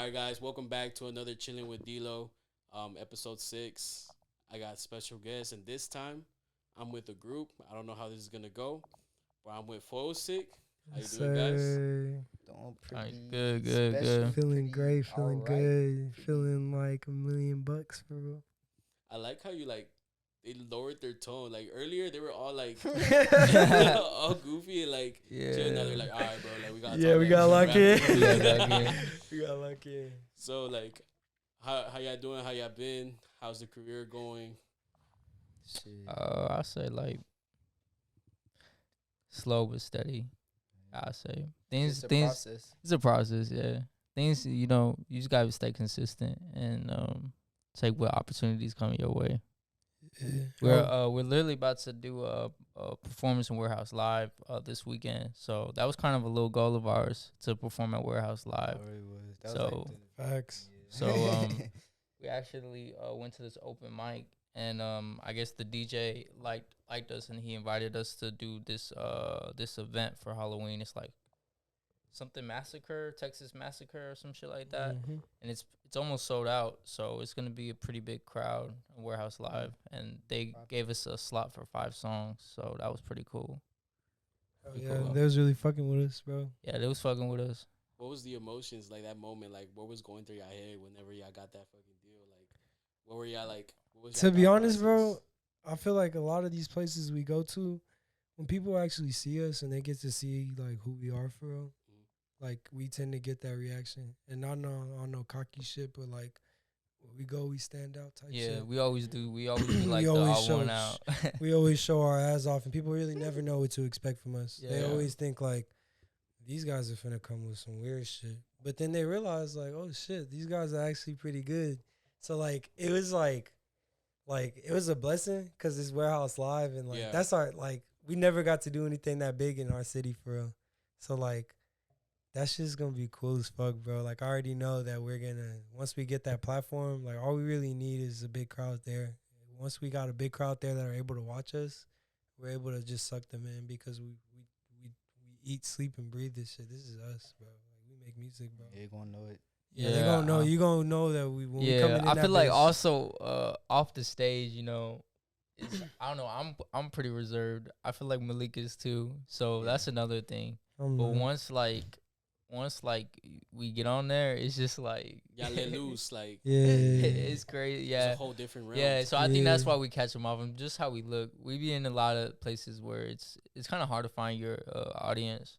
right, guys, welcome back to another Chillin with D'Lo, episode 6. I got special guests, and this time I'm with a group. I don't know how this is gonna go, but I'm with Foilsic. How you doing, guys? Sir, Doing All right, pretty good, special, good. feeling pretty great, feeling alright, good, pretty feeling like $1,000,000 for real. I like how you they lowered their tone. Like earlier, they were all like Yeah, all goofy and like chill. Now they're like, all right, bro, like we gotta we talk got like lucky. rappers." We got lucky. So like, how y'all doing? How y'all been? How's the career going? shit. I say like slow but steady. I say It's a things. process. It's a process, yeah. Things you just gotta stay consistent and take what opportunities come your way. We're literally about to do a performance in Warehouse Live this weekend. So that was kind of a little goal of ours to perform at Warehouse Live. Already was. That So- was like Facts. So we actually went to this open mic, and I guess the DJ liked us, and he invited us to do this event for Halloween. It's like something massacre, Texas Massacre, or some shit like that, Mhm. and it's almost sold out. So it's gonna be a pretty big crowd in Warehouse Live, and they gave us a slot for 5 songs, so that was pretty cool. Oh, Pretty yeah, cool. they was really fucking with us, bro. Yeah, they was fucking with us. What was the emotions like that moment? Like, what was going through your head whenever y'all got that fucking deal? Like, what were y'all like? What was To y'all be thought honest, bro, process? I feel like a lot of these places we go to, when people actually see us and they get to see like who we are for real, like we tend to get that reaction. And not on no cocky shit, but like when we go, we stand out type Yeah, shit. we always do. We always be We like the always odd one show- out. We always show our ass off, and people really never know what to expect from us. They Yeah. always think like these guys are finna come with some weird shit, but then they realize like, oh shit, these guys are actually pretty good. So like it was like it was a blessing because it's Warehouse Live, and like Yeah. that's our like we never got to do anything that big in our city for real. So like that shit's gonna be cool as fuck, bro. Like I already know that we're gonna once we get that platform, like all we really need is a big crowd there. Once we got a big crowd there that are able to watch us, we're able to just suck them in because we eat, sleep, and breathe this shit. This is us, bro. Like we make music, bro. yeah, you gonna know it. Yeah, they gonna know. um, You gonna know that we when we coming Yeah, in I that feel like bitch. also off the stage, it's, I don't know. I'm pretty reserved. I feel like Malik is too. So Yeah. that's another thing. I'm But not. once we get on there, it's just like Y'all let loose. Like, Yeah, it's crazy. it's Yeah. a whole different realm. Yeah, so I think that's Yeah. why we catch them off, and just how we look. We be in a lot of places where it's kind of hard to find your audience.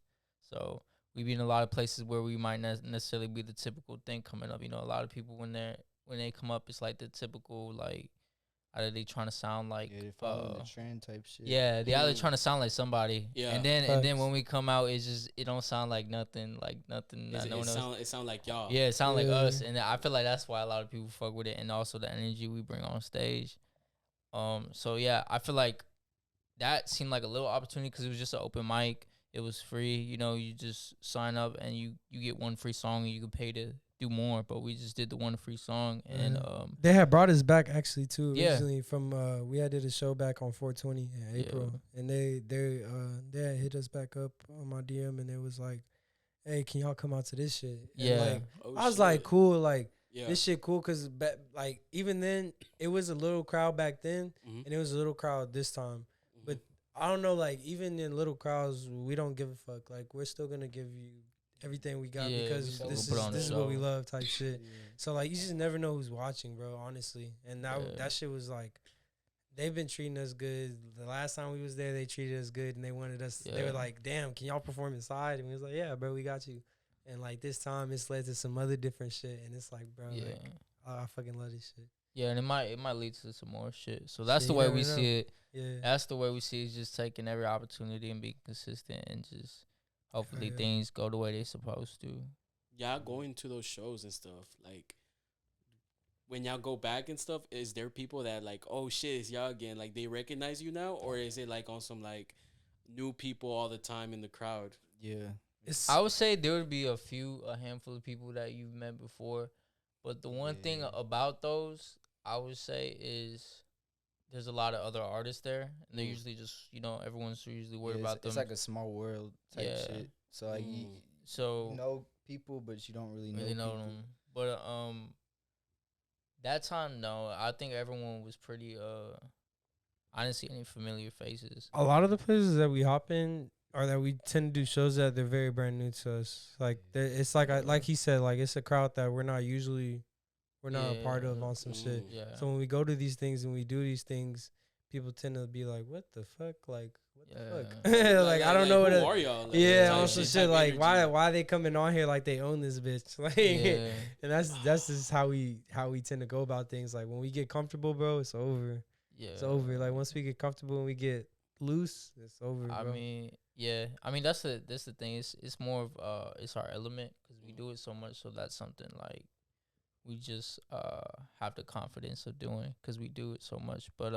So we be in a lot of places where we might not necessarily be the typical thing coming up. A lot of people when they come up, it's like the typical like either they trying to sound like Yeah, they following the trend type shit. yeah, they either Mm. trying to sound like somebody. Yeah. And then Facts. when we come out, it's just it don't sound like nothing that no one else. It sound like y'all. Yeah, it sound like Yeah. us, and I feel like that's why a lot of people fuck with it, and also the energy we bring on stage. So yeah, I feel like that seemed like a little opportunity because it was just an open mic. It was free, you just sign up and you get one free song and you can pay to do more. But we just did the one free song, and they had brought us back actually too. Yeah. Originally from we had did a show back on 420 in Yeah. April, and they had hit us back up on my DM, and it was like, hey, can y'all come out to this shit? And Yeah. like, Oh, I was shit. like, cool, like. Yeah. This shit cool because like even then it was a little crowd back then, Mhm. and it was a little crowd this time. Mhm. But I don't know, like even in little crowds, we don't give a fuck. Like we're still gonna give you everything we got Yeah, we because still this gonna put on the is what we show. love type shit. Yeah. So like you just never know who's watching, bro. Honestly, and Yeah. that shit was like. They've been treating us good. The last time we was there, they treated us good, and they wanted us. They were Yeah. like, "Damn, can y'all perform inside?" And we was like, "Yeah, bro, we got you." And like this time, it's led to some other different shit, and it's like, bro, yeah. like, I fucking love this shit. Yeah, and it might lead to some more shit. So that's Shit, the you way never we know. see it. Yeah. That's the way we see it, just taking every opportunity and being consistent and just hopefully yeah. things go the way they supposed to. Y'all going to those shows and stuff, like when y'all go back and stuff, is there people that like, oh shit, it's y'all again? Like they recognize you now, or is it like on some like new people all the time in the crowd? Yeah. It's I would say there would be a handful of people that you've met before, but the one thing Yeah. about those, I would say, is there's a lot of other artists there, and they're Mm. usually just everyone's usually worried Yeah, about it's them. like a small world type Yeah. shit. So like Mm. So you know people, but you don't really really know people. them. But that time, no, I think everyone was pretty. I didn't see any familiar faces. A lot of the places that we hop in or that we tend to do shows at, they're very brand new to us. Like it's like he said, like it's a crowd that we're not a part of on some shit. Yeah. So when we go to these things and we do these things, people tend to be like, "What the fuck? Like what the fuck?" like I don't know what. Who are y'all? Like, Yeah, type on some shit, shit type like energy. why they coming on here like they own this bitch? Like, Yeah. and that's just how we tend to go about things. Like when we get comfortable, bro, it's over. Yeah. It's over. Like once we get comfortable and we get loose, it's over. I bro. mean, yeah. I mean, that's the thing. It's more of it's our element because we do it so much. So that's something like we just have the confidence of doing because we do it so much. But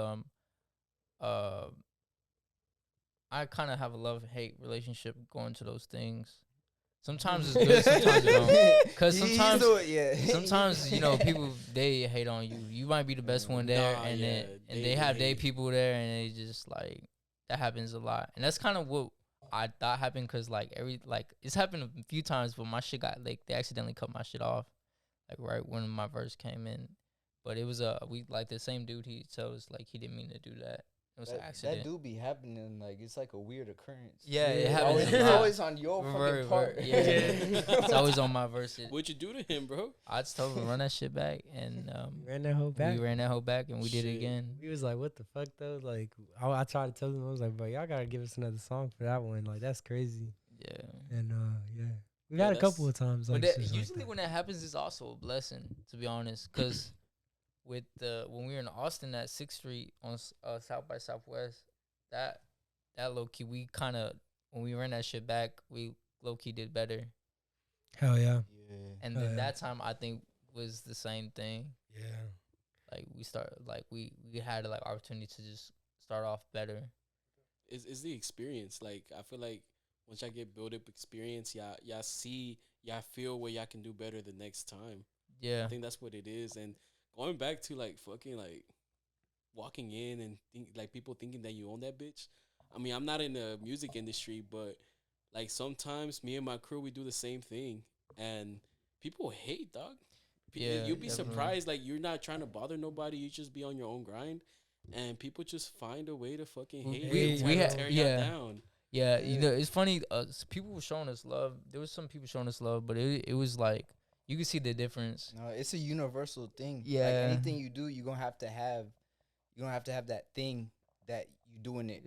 I kind of have a love-hate relationship going to those things. Sometimes it's good, sometimes it don't. Because sometimes you know people they hate on you. You might be the best one there, Nah, and yeah, then they have their hate. people there, and they just like that happens a lot. And that's kind of what I thought happened because like it's happened a few times, but my shit got like they accidentally cut my shit off, like right when my verse came in. But it was we like the same dude. He chose like he didn't mean to do that. It was an accident. That do be happening. Like it's like a weird occurrence. Yeah, it Yeah. happens. Always, a it's lot. always on your fucking part. Yeah, it's always on my verse. What'd you do to him, bro? I just told him to run that shit back, and We ran that whole back. we ran that whole back, and we did it Shit. again. We was like, what the fuck though? Like I tried to tell them, I was like, bro, y'all gotta give us another song for that one. Like that's crazy. Yeah, And yeah, we've Yeah, had a that's- couple of times. but Like that, shit like usually that. when that happens, it's also a blessing, to be honest, because with when we were in Austin at 6th Street on South by Southwest, that low key we kind of when we ran that shit back, we low key did better, Hell yeah, Yeah. and Oh, then yeah. that time I think was the same thing. yeah. Like we started, like we had like opportunity to just start off better. Is the experience. Like I feel like once y'all get build up experience, y'all see, y'all feel where y'all can do better the next time. Yeah, I think that's what it is. And going back to like fucking like walking in and like people thinking that you own that bitch. I mean, I'm not in the music industry, but like sometimes me and my crew we do the same thing, and people hate, dog. Yeah, You'd be definitely. surprised. Like you're not trying to bother nobody. You just be on your own grind, and people just find a way to fucking hate. We- you and we try had- to tear yeah. y'all down. Yeah, you Yeah. know, it's funny. People were showing us love. There was some people showing us love, but it was like you could see the difference. No, it's a universal thing. Yeah. Like anything you do, you're gonna have to have that thing that you doing it.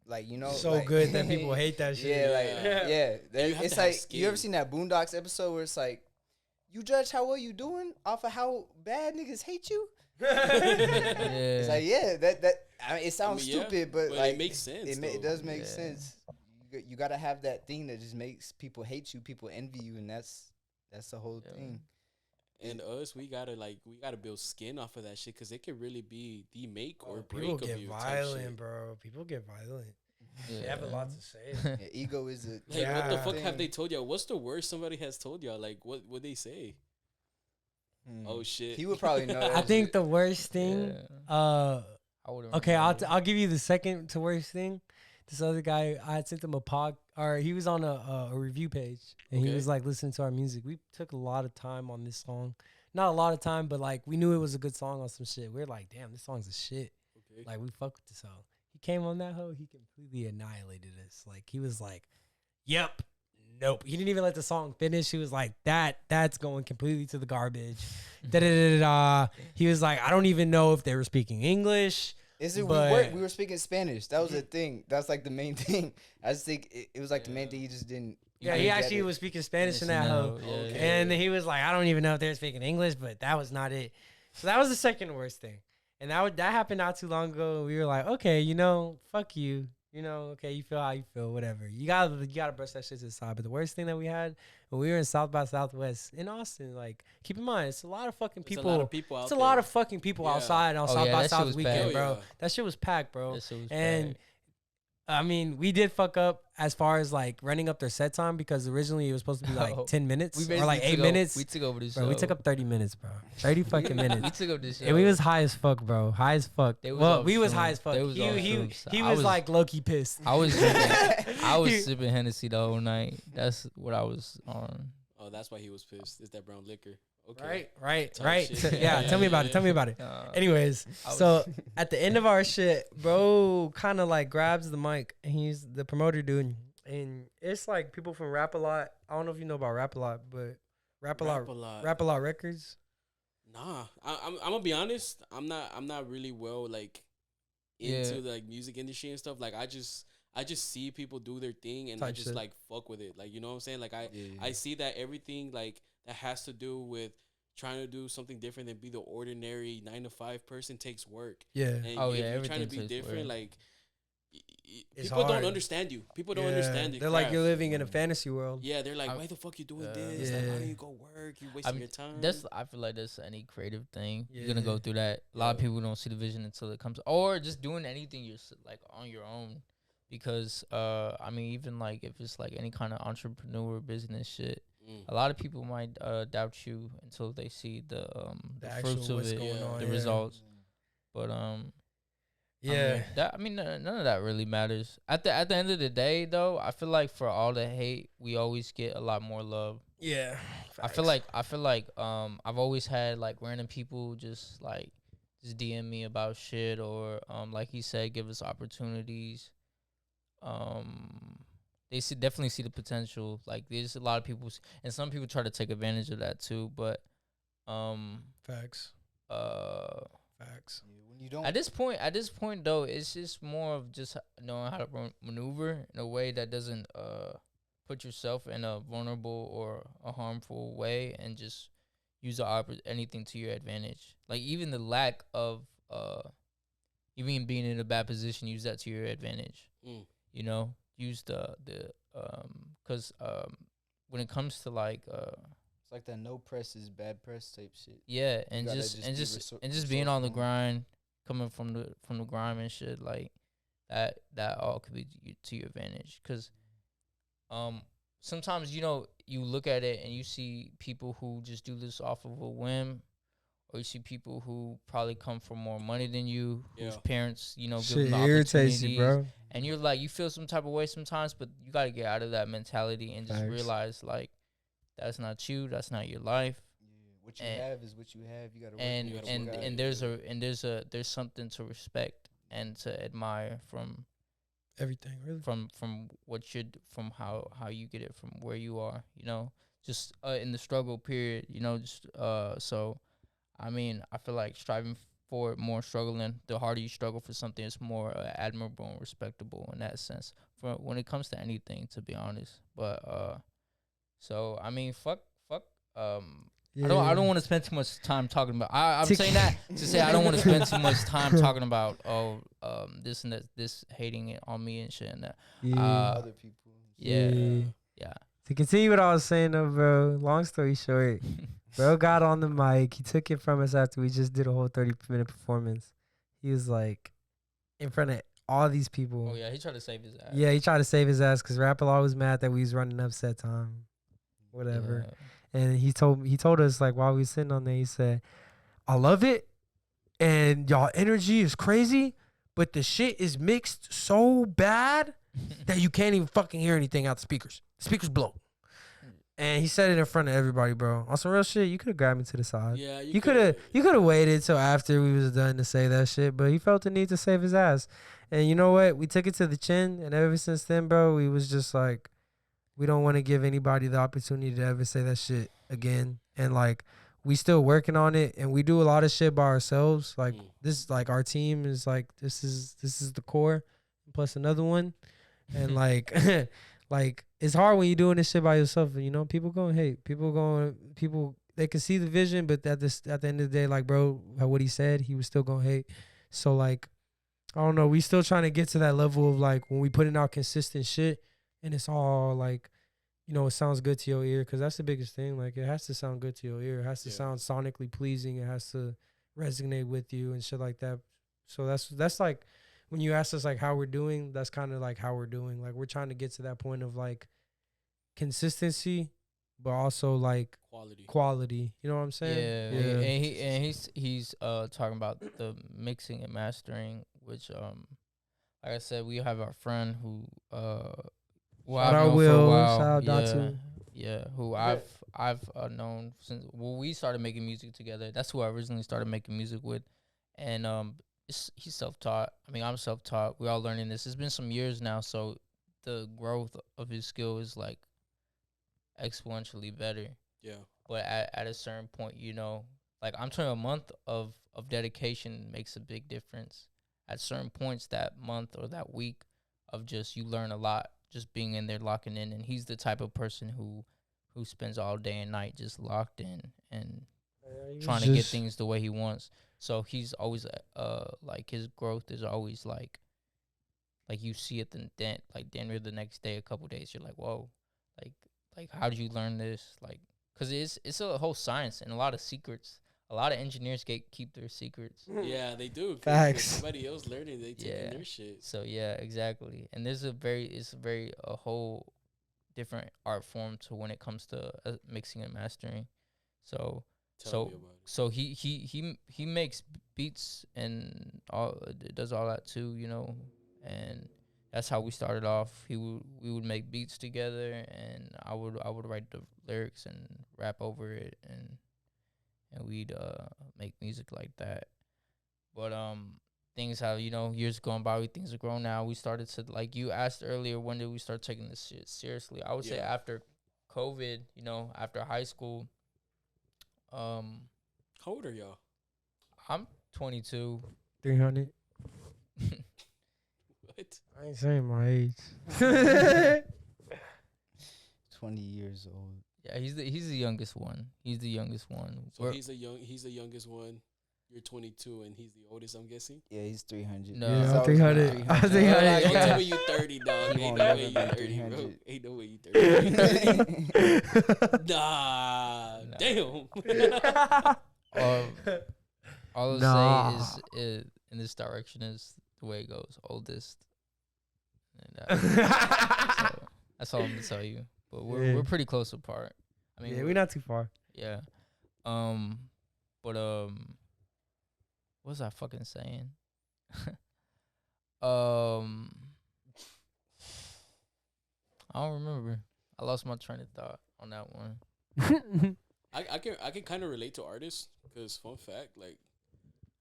Like you know, So like, good that people hate that shit. Yeah, like Yeah. yeah. And you have It's to have like you ever skin. seen that Boondocks episode where it's like, you judge how well you doing off of how bad niggas hate you. It's like that. I mean, it sounds yeah, stupid, but but like it makes sense. It though. does make Yeah. sense. You gotta have that thing that just makes people hate you, people envy you, and that's the whole Yeah. thing. And us, we gotta build skin off of that shit because it could really be the make or break People of get you. type violent, shit. bro. People get violent. Yeah. They have a lot to say. Yeah, ego is a Like what the Yeah. fuck have thing. they told y'all? What's the worst somebody has told y'all? Like what would they say? Hmm. Oh shit. He would probably know. I that think shit. the worst thing. I wouldn't. Okay, I'll give you the second to worst thing. This other guy, I had sent him he was on a review page, and he Okay. was like listening to our music. We took a lot of time on this song, not a lot of time, but like we knew it was a good song on some shit. We are like, damn, this song's a shit. Okay. Like we fuck with this hoe. He came on that hoe, he completely annihilated us. Like he was like, yep, nope. He didn't even let the song finish. He was like, that's going completely to the garbage. Da da da da. He was like, I don't even know if they were speaking English. Is it But- we were speaking Spanish. That was the thing. That's like the main thing. I just think it was like the main thing. He just didn't. Yeah, he actually was speaking Spanish in that hoe. Okay. And he was like, I don't even know if they're speaking English, but that was not it. So that was the second worst thing. And that happened not too long ago. And we were like, okay, fuck you. Okay, you feel how you feel, whatever. You gotta brush that shit to the side. But the worst thing that we had when we were in South by Southwest in Austin, like, keep in mind, it's a lot of fucking There's people. a lot of people out It's a there. lot of fucking people Yeah. outside on Oh, South yeah, by that shit South was weekend, packed. bro. Oh, yeah. That shit was packed, bro. That shit was And bad. I mean, we did fuck up as far as like running up their set time because originally it was supposed to be like No. 10 minutes We or like basically 8 took over- minutes. We took over this Bro, show. we took up 30 minutes, bro. 30 fucking We minutes. took up this show. And we was high as fuck, bro. High as fuck. They was Well, off we was shrooms. high as fuck. They was off He shrooms. he I was was- like low-key pissed. I was drinking. I was He- sipping Hennessy the whole night. That's what I was on. Oh, that's why he was pissed. It's that brown liquor. Okay. Right. Type shit. Yeah, tell me about it. Tell me about it. Anyways, so at the end of our shit, bro kind of like grabs the mic, and he's the promoter dude, and it's like people from Rap a Lot. I don't know if you know about Rap a Lot, but Rap a Lot Records. Nah, I'm gonna be honest. I'm not really well like into the like music industry and stuff. Like I just see people do their thing and I just shit. like fuck with it. Like you know what I'm saying? Like I see that everything like that has to do with trying to do something different than be the ordinary 9 to 5 person takes work. Yeah. And if you're trying to be different, like people don't understand you. People don't understand it. They're like, you're living in a fantasy world. Yeah, they're like, why the fuck you doing this? Like, why don't you go work? You wasting your time. I feel like that's any creative thing. You're gonna go through that. A lot of people don't see the vision until it comes, or just doing anything you're like on your own. Because I mean, even like if it's like any kind of entrepreneur business shit, a lot of people might doubt you until they see the fruits of it, the results. But I mean, none of that really matters. At the end of the day, though, I feel like for all the hate, we always get a lot more love. Yeah, I feel like I've always had like random people just DM me about shit, or like he said, give us opportunities. They definitely see the potential. Like there's a lot of people, and some people try to take advantage of that too. But facts. When you don't at this point though, it's just more of just knowing how to maneuver in a way that doesn't put yourself in a vulnerable or a harmful way, and just use anything to your advantage. Like even the lack of even being in a bad position, use that to your advantage. You know, use because when it comes to like it's like that no press is bad press type shit. Yeah, and just being on the grind, coming from the grime and shit, like that all could be to your advantage. Cause sometimes, you know, you look at it and you see people who just do this off of a whim, or you see people who probably come from more money than you, whose parents, you know, give them the opportunities. You, bro. And you're like, you feel some type of way sometimes, but you got to get out of that mentality and just realize, like, that's not you, that's not your life. What you have is what you have. You gotta work. And there's something to respect and to admire from everything, really. From from how you get it from where you are, you know, just in the struggle period, you know, just so I mean, I feel like striving for more struggling, the harder you struggle for something, it's more admirable and respectable in that sense. For when it comes to anything, to be honest. But so I mean, fuck. I don't want to spend too much time talking about. I'm saying that to say I don't want to spend too much time talking about this and that, this hating it on me and shit and that. Other people. Yeah. To continue what I was saying though, bro. Long story short, bro got on the mic. He took it from us after we just did a whole 30-minute performance. He was like in front of all these people. Oh yeah, he tried to save his ass. Yeah, he tried to save his ass because Rapala was mad that we was running upset time. Whatever. Yeah. And he told us, like, while we were sitting on there, he said, I love it, and y'all energy is crazy, but the shit is mixed so bad that you can't even fucking hear anything out the speakers. The speakers blow. And he said it in front of everybody, bro. On some real shit, you could have grabbed me to the side. Yeah, you could have waited till after we was done to say that shit, but he felt the need to save his ass. And you know what? We took it to the chin, and ever since then, bro, we was just like, we don't want to give anybody the opportunity to ever say that shit again. And like, we still working on it, and we do a lot of shit by ourselves. Like this, like our team is like, this is the core plus another one. And like, like it's hard when you're doing this shit by yourself. You know, people gonna hate. People they can see the vision, but at the end of the day, like, bro, what he said, he was still gonna hate. So like, I don't know. We still trying to get to that level of like when we putting out consistent shit. And it's all like, you know, it sounds good to your ear, because that's the biggest thing. Like, it has to sound good to your ear. It has to sound sonically pleasing. It has to resonate with you and shit like that. So that's like, when you ask us like how we're doing, that's kind of like how we're doing. Like, we're trying to get to that point of like consistency, but also like quality. You know what I'm saying? Yeah. And he's talking about the mixing and mastering, which like I said, we have our friend who shout out Will, shout out Datu. Yeah, who I've known since we started making music together. That's who I originally started making music with, and he's self-taught. I mean, I'm self-taught. We're all learning this. It's been some years now, so the growth of his skill is like exponentially better. Yeah. But at a certain point, like I'm telling you, a month of dedication makes a big difference. At certain points, that month or that week of just you learn a lot, just being in there locking in. And he's the type of person who spends all day and night just locked in and trying to get things the way he wants. So he's always like his growth is always like you see it then like then the next day, a couple days, you're like, whoa, like how did you learn this? Like, cause it's a whole science and a lot of secrets. A lot of engineers keep their secrets. Yeah, they do. Facts. Somebody else learning, they taking their shit. So yeah, exactly. And there's a whole different art form to when it comes to mixing and mastering. So Tell me about it. so he makes beats and does all that too, and that's how we started off. We would make beats together, and I would write the lyrics and rap over it, and we'd make music like that. But things have years gone by. Things have grown now. We started to, like you asked earlier, when did we start taking this shit seriously? I would say after COVID. After high school. How old are y'all? I'm 22. 300. What? I ain't saying my age. 20 years old. Yeah, he's the youngest one. He's the youngest one. So he's the youngest one. You're 22 and he's the oldest, I'm guessing. Yeah, he's 300. No. Yeah, I'm 300. I'm 300. Don't tell me you 30, dog. He Ain't won't no never way you be 30, bro. 300. Ain't no way you 30. Nah. No. Damn. All Nah. I'll say is in this direction is the way it goes. Oldest. And, so that's all I'm gonna tell you. But we're pretty close apart. I mean, Yeah, we're not too far. Yeah. But what was I fucking saying? I don't remember. I lost my train of thought on that one. I can kind of relate to artists because fun fact, like,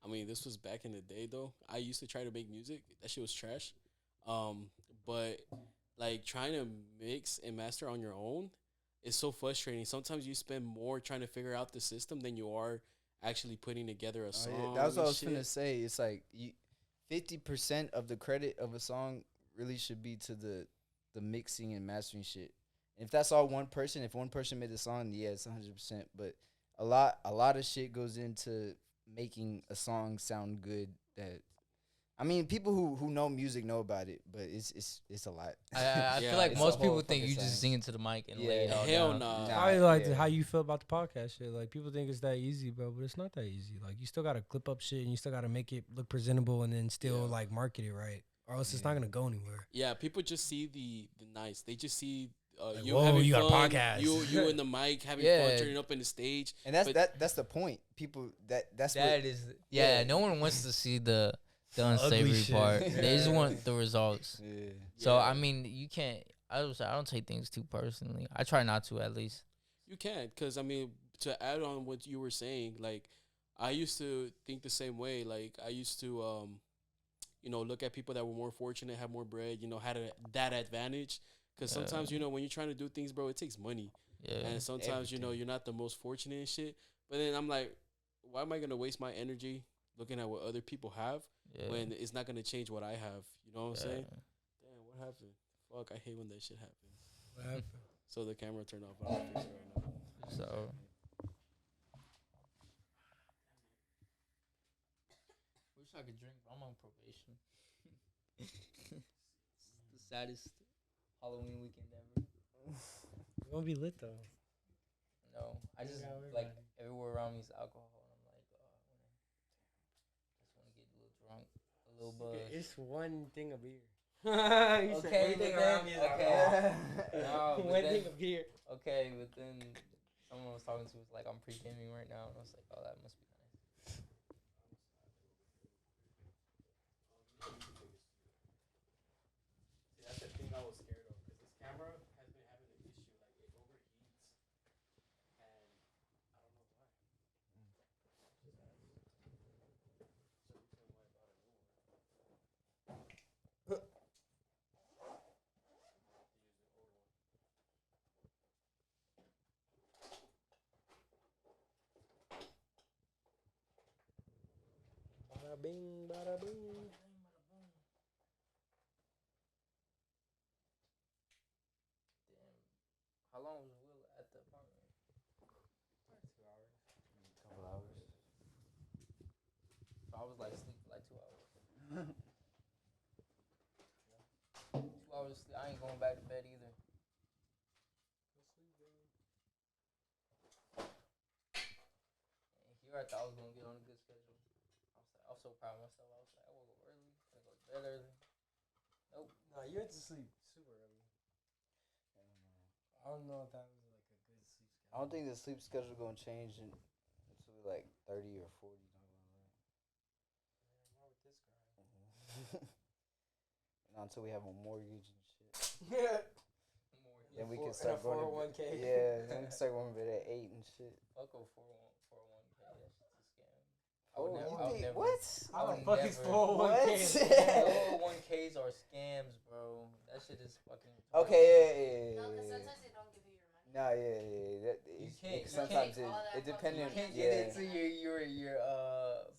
I mean, this was back in the day though. I used to try to make music. That shit was trash. But like trying to mix and master on your own is so frustrating. Sometimes you spend more trying to figure out the system than you are actually putting together a song. Yeah, that was what I was shit. finna say. It's like 50% of the credit of a song really should be to the mixing and mastering shit. And if that's all one person, if one person made the song, yeah, it's 100%. But a lot of shit goes into making a song sound good. I mean, people who know music know about it, but it's a lot. I Yeah, feel like it's most a people whole think you fucking just science. sing into the mic and Yeah, lay it all hell down. nah. Nah. I like yeah. how you feel about the podcast shit. Like, people think it's that easy, bro, but it's not that easy. Like, you still gotta clip up shit and you still gotta make it look presentable and then still like market it right, or else it's not gonna go anywhere. Yeah, people just see the nice. They just see Like, you whoa, having you got a fun. podcast. You in the mic having Yeah. fun, turning up in the stage. And that's But- that's the point. People that's That what, is, yeah. yeah. No one wants to see the ugly unsavory shit. part. They just Yeah. want the results. Yeah. So Yeah. I mean, you can't. I don't take things too personally. I try not to, at least. You can, because I mean, to add on what you were saying, like, I used to think the same way. Like, I used to, look at people that were more fortunate, have more bread, had that advantage. Because sometimes, when you're trying to do things, bro, it takes money. Yeah. And sometimes, Everything. you're not the most fortunate and shit. But then I'm like, why am I going to waste my energy looking at what other people have Yeah. when it's not going to change what I have? You know what I'm Yeah. saying? Damn, what happened? Fuck, I hate when that shit happens. What happened? So the camera turned off. I'm gonna fix it right now. So. Wish I could drink, but I'm on probation. It's the saddest Halloween weekend ever. It's gonna be lit though. No, I just Yeah, we're like ready. everywhere around me is alcohol, and I'm like, I just want to get a little drunk, a little buzz. It's one thing of beer. Okay, but then, okay. No, but One then- thing of beer. Okay, but then someone was talking to me was like, I'm pre-gaming right now, and I was like, oh, that must be nice. That's the thing I was scared of because this camera has been having an issue. Like it overheats. bing, bada boom. How long was Will at the apartment? 2 hours. A couple hours. So I was like sleep for like 2 hours. 2 hours of sleep. I ain't going back to bed either. And here I thought I was gonna get on a good schedule. I was so proud of myself. I was like, I woke up early. I go to bed early. Nope. No, you went to sleep super early. I don't know if that was like a good sleep schedule. I don't think the sleep schedule gonna change until like 30 or 40. Not with this guy. Not until we have a mortgage and shit. Then we can start and a going 401k. Yeah, then we can start going to bed at 8 and shit. Fuck 401k. That's just a scam. Oh, I you would think never- what? How the would fuck is never- 401k? 401ks are scams, bro. That shit is fucking. Okay, yeah. No, because sometimes they don't give you your money. Nah, yeah. That, You it's- can't- you sometimes can't- it depending. You can't Get Yeah, it to your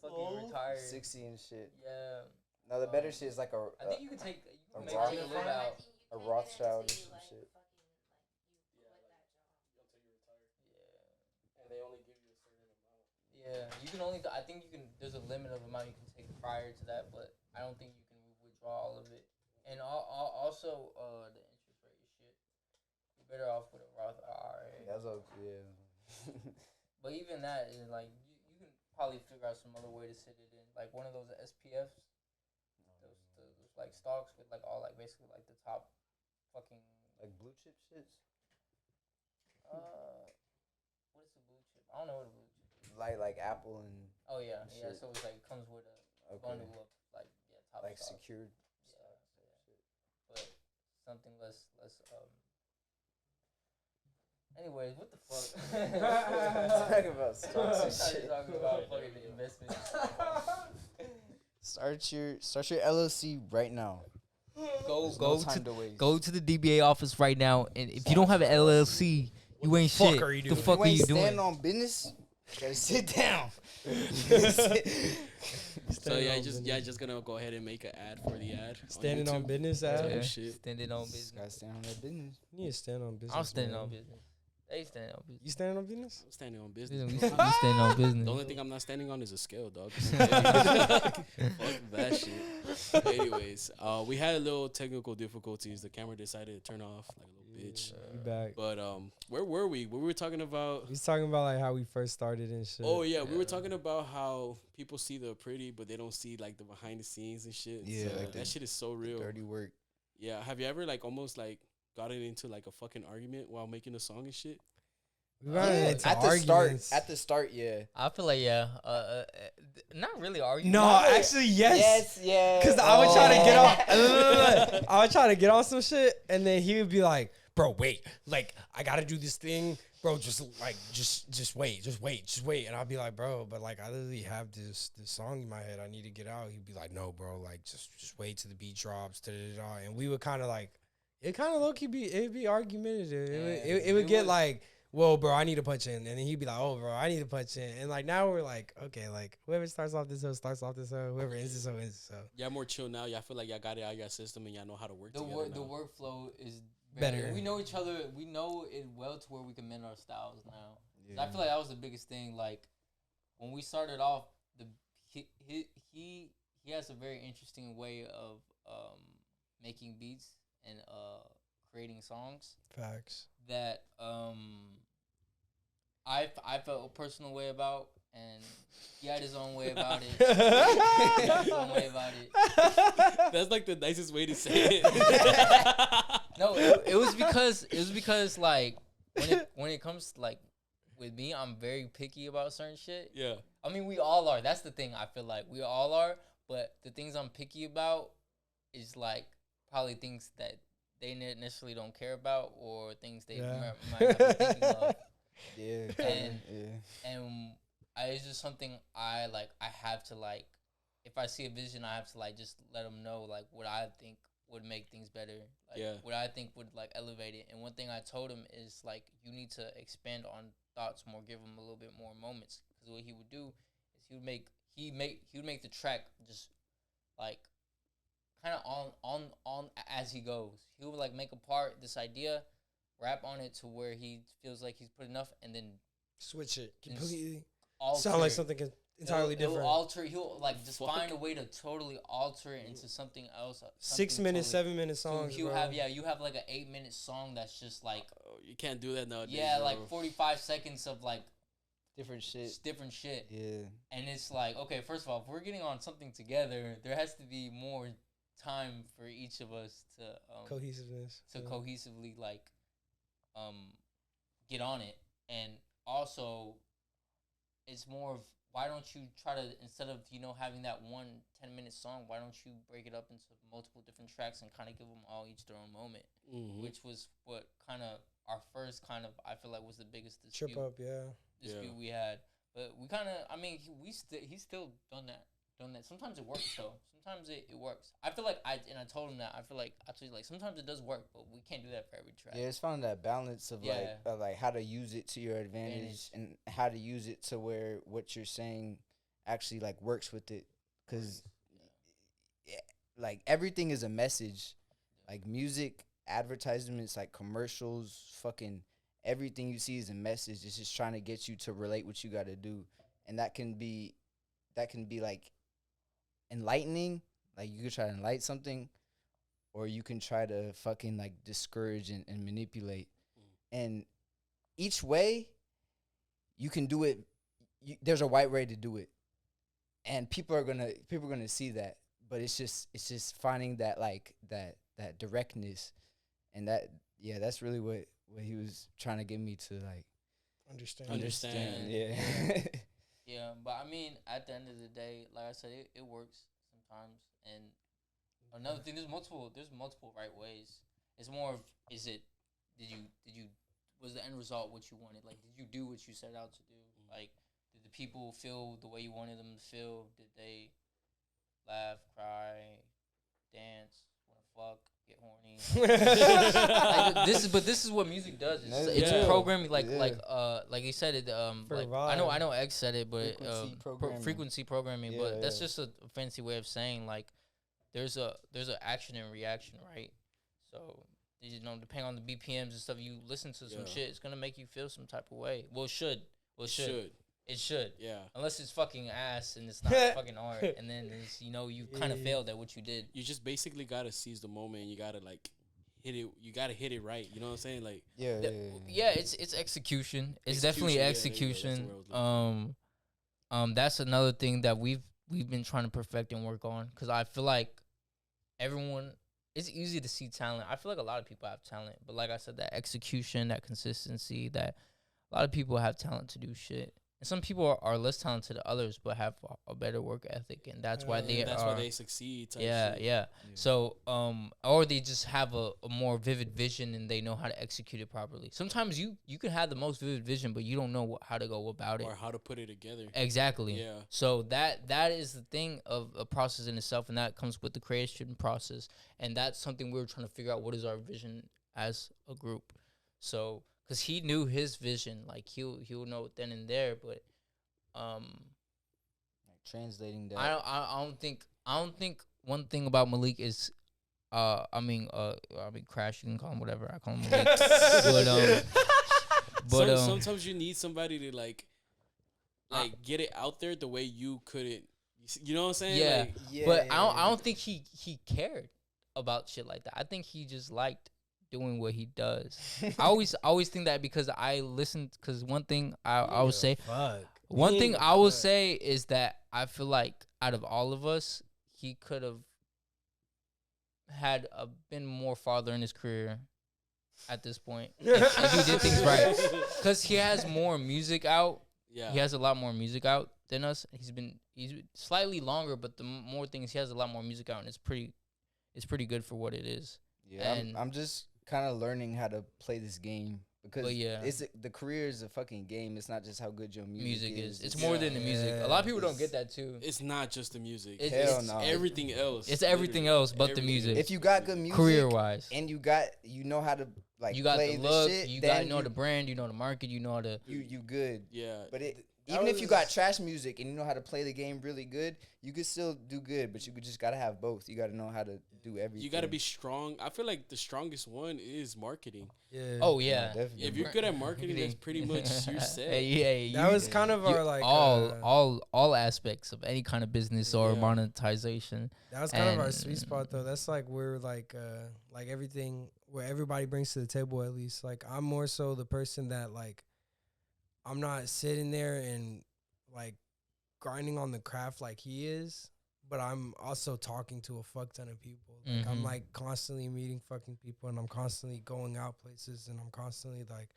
fucking Oh. retired. 60 and shit. Yeah. No, the better shit is like a. I think you can take. You a can make Roth- take a live out. A Rothschild or some shit. And they only give you a certain amount. Yeah, you can only. I think you can. There's a limit of amount you can take prior to that, but I don't think you can withdraw all of it. And also, the interest rate is shit. You're better off with a Roth IRA. That's yeah. But even that is like you can probably figure out some other way to sit it in, like one of those SPFs, those like stocks with like all like basically like the top fucking Like blue chip shits. what is a blue chip? I don't know what a blue chip is. Like Apple and Oh yeah. Shit. So it's like comes with a okay. bundle of like top Like stocks. secured. Yeah, but something less. Anyways, what the fuck? Talking about stocks and Started shit. talking about fucking investments. Start your LLC right now. There's no time to waste. Go to the DBA office right now, and if you don't have an LLC, you ain't fuck shit. are you The doing? fuck you are ain't you standing doing? on business. You gotta sit down. So yeah, just gonna go ahead and make an ad for the ad. Standing on YouTube. business Yeah. ad. Oh, shit. Standing on Just business. gotta stand on that business. You need to stand on business. I'm standing man. on business. They standing on business. You standing on business? I'm standing on We business. standing bro. on business. The only thing I'm not standing on is a scale, dog. Fuck that shit. Anyways, we had a little technical difficulties. The camera decided to turn off like a little bitch. We back. But where were we? We were talking about. We was talking about like how we first started and shit. Oh yeah, we were Yeah. talking about how people see the pretty, but they don't see like the behind the scenes and shit. Yeah, So, like that the shit is so real. Dirty work. Yeah, have you ever like almost like gotten into like a fucking argument while making a song and shit? We ran into At the arguments. start. At the start, yeah. I feel like not really arguing. No, No, actually, yes. yeah. Cause I would try to get on, I would try to get on some shit, and then he would be like, "Bro, wait, like I gotta do this thing, bro. Just wait." And I'd be like, "Bro, but like I literally have this song in my head. I need to get out." He'd be like, "No, bro, like just wait till the beat drops." And we would kind of like, it kind of low key be it'd be argumentative. It would get like, "Whoa, bro, I need to punch in," and then he'd be like, "Oh, bro, I need to punch in," and like now we're like, okay, like whoever starts off this hill starts off this hill. Whoever ends this hill ends this hill. Y'all more chill now. Y'all feel like y'all got it out of your system and y'all know how to work The together. the now. workflow is Better. We know each other. We know it well to where we can mend our styles now. 'Cause I Yeah. feel like that was the biggest thing. Like when we started off, he has a very interesting way of making beats and creating songs Facts. that I felt a personal way about, and he had his own way about it. He had his own way about it. That's like the nicest way to say it. No, it was because like when it comes to, like with me, I'm very picky about certain shit. Yeah. I mean, we all are. That's the thing. I feel like we all are. But the things I'm picky about is like probably things that they necessarily don't care about, or things they Yeah. might not be thinking of. Yeah. And- yeah. And it's just something I like. I have to like, if I see a vision, I have to like just let them know like what I think would make things better. Like, Yeah. what I think would like elevate it. And one thing I told him is like, you need to expand on thoughts more, give him a little bit more moments. Because what he would do is he would make the track just like kind of on as he goes. He would like make a part, this idea, rap on it to where he feels like he's put enough, and then Switch it Then completely. alter. Sound like something entirely It'll different. alter. He'll like just find a way to totally alter it into something else. 6 minute, 7 minute songs. So you bro. have you have like an 8-minute song that's just like You can't do that nowadays. bro. like 45 seconds of like Different shit. different shit. Yeah. And it's like, okay, first of all, if we're getting on something together, there has to be more time for each of us to cohesiveness. to cohesively like get on it. And also it's more of, why don't you try to, instead of having that 10-minute song, why don't you break it up into multiple different tracks and kind of give them all each their own moment, which was what kind of our first kind of, I feel like, was the biggest dispute. Trip up, Dispute we had. But we kind of, I mean, he's still done that. Sometimes it works though. Sometimes it works. I feel like I told him that. I feel like actually like sometimes it does work, but we can't do that for every track. Yeah, it's finding that balance of like how to use it to your advantage and how to use it to where what you're saying actually like works with it. Cause like everything is a message. Like music, advertisements, like commercials, fucking everything you see is a message. It's just trying to get you to relate what you got to do, and that can be like enlightening. Like you could try to enlighten something, or you can try to fucking like discourage and manipulate. And each way, you can do it. There's a right way to do it, and people are gonna see that. But it's just finding that like that directness, and that's really what he was trying to get me to like Understand. Yeah. Yeah, but I mean, at the end of the day, like I said, it works sometimes. And another thing, there's multiple right ways. It's more of, was the end result what you wanted? Like, did you do what you set out to do? Like, did the people feel the way you wanted them to feel? Did they laugh, cry, dance, wanna fuck, get horny? Like, this is what music does. It's programming, like you said it. Like I know X said it, but frequency programming. But that's just a fancy way of saying like there's a action and reaction, right? So depending on the BPMs and stuff, you listen to some shit, it's gonna make you feel some type of way. Well, it should. It should. Yeah. Unless it's fucking ass and it's not fucking art, and then it's, you kind of failed at what you did. You just basically gotta seize the moment. And you gotta like hit it. You gotta hit it right. You know what I'm saying? Like It's execution. It's definitely execution. That's another thing that we've been trying to perfect and work on, because I feel like everyone. It's easy to see talent. I feel like a lot of people have talent, but like I said, that execution, that consistency, that a lot of people have talent to do shit. And some people are less talented than others, but have a better work ethic, and that's why they succeed. Yeah. So, or they just have a more vivid vision and they know how to execute it properly. Sometimes you can have the most vivid vision, but you don't know how to go about it or how to put it together. Exactly. Yeah. So that is the thing of a process in itself, and that comes with the creation process, and that's something we were trying to figure out. What is our vision as a group? So. Because he knew his vision, like he'll know it then and there, but like translating that. I don't think one thing about Malik is I mean Crash, you can call him whatever, I call him Malik. but sometimes you need somebody to like get it out there the way you couldn't. You know what I'm saying? Yeah. But I don't think he cared about shit like that. I think he just liked doing what he does. I always think that, because I listened, because one thing I would say is that I feel like out of all of us, he could have had been more farther in his career at this point if he did things right, because he has more music out. Yeah, he has a lot more music out than us. He's slightly longer, but the more things, he has a lot more music out, and it's pretty good for what it is. Yeah, and I'm just kind of learning how to play this game, because the career is a fucking game. It's not just how good your music is. It's more than the music. A lot of people don't get that too. It's not just the music. It's everything else. It's everything else but the music. If you got good music, career wise, and you know how to like you got play the look, the shit, you got know the brand, you know the market, you know how to you good. Yeah, but Even if you got trash music and you know how to play the game really good, you could still do good, but you could just gotta have both. You gotta know how to do everything. You gotta be strong. I feel like the strongest one is marketing. Yeah. Oh yeah. definitely. If you're good at marketing, that's pretty much your set. Hey, That was kind of our like all aspects of any kind of business or Yeah. monetization. that was kind of our And- sweet spot though. That's like we're like everything where everybody brings to the table at least. Like I'm more so the person that like I'm not sitting there and like grinding on the craft like he is, but I'm also talking to a fuck ton of people. Like I'm Mhm. like constantly meeting fucking people and I'm constantly going out places and I'm constantly like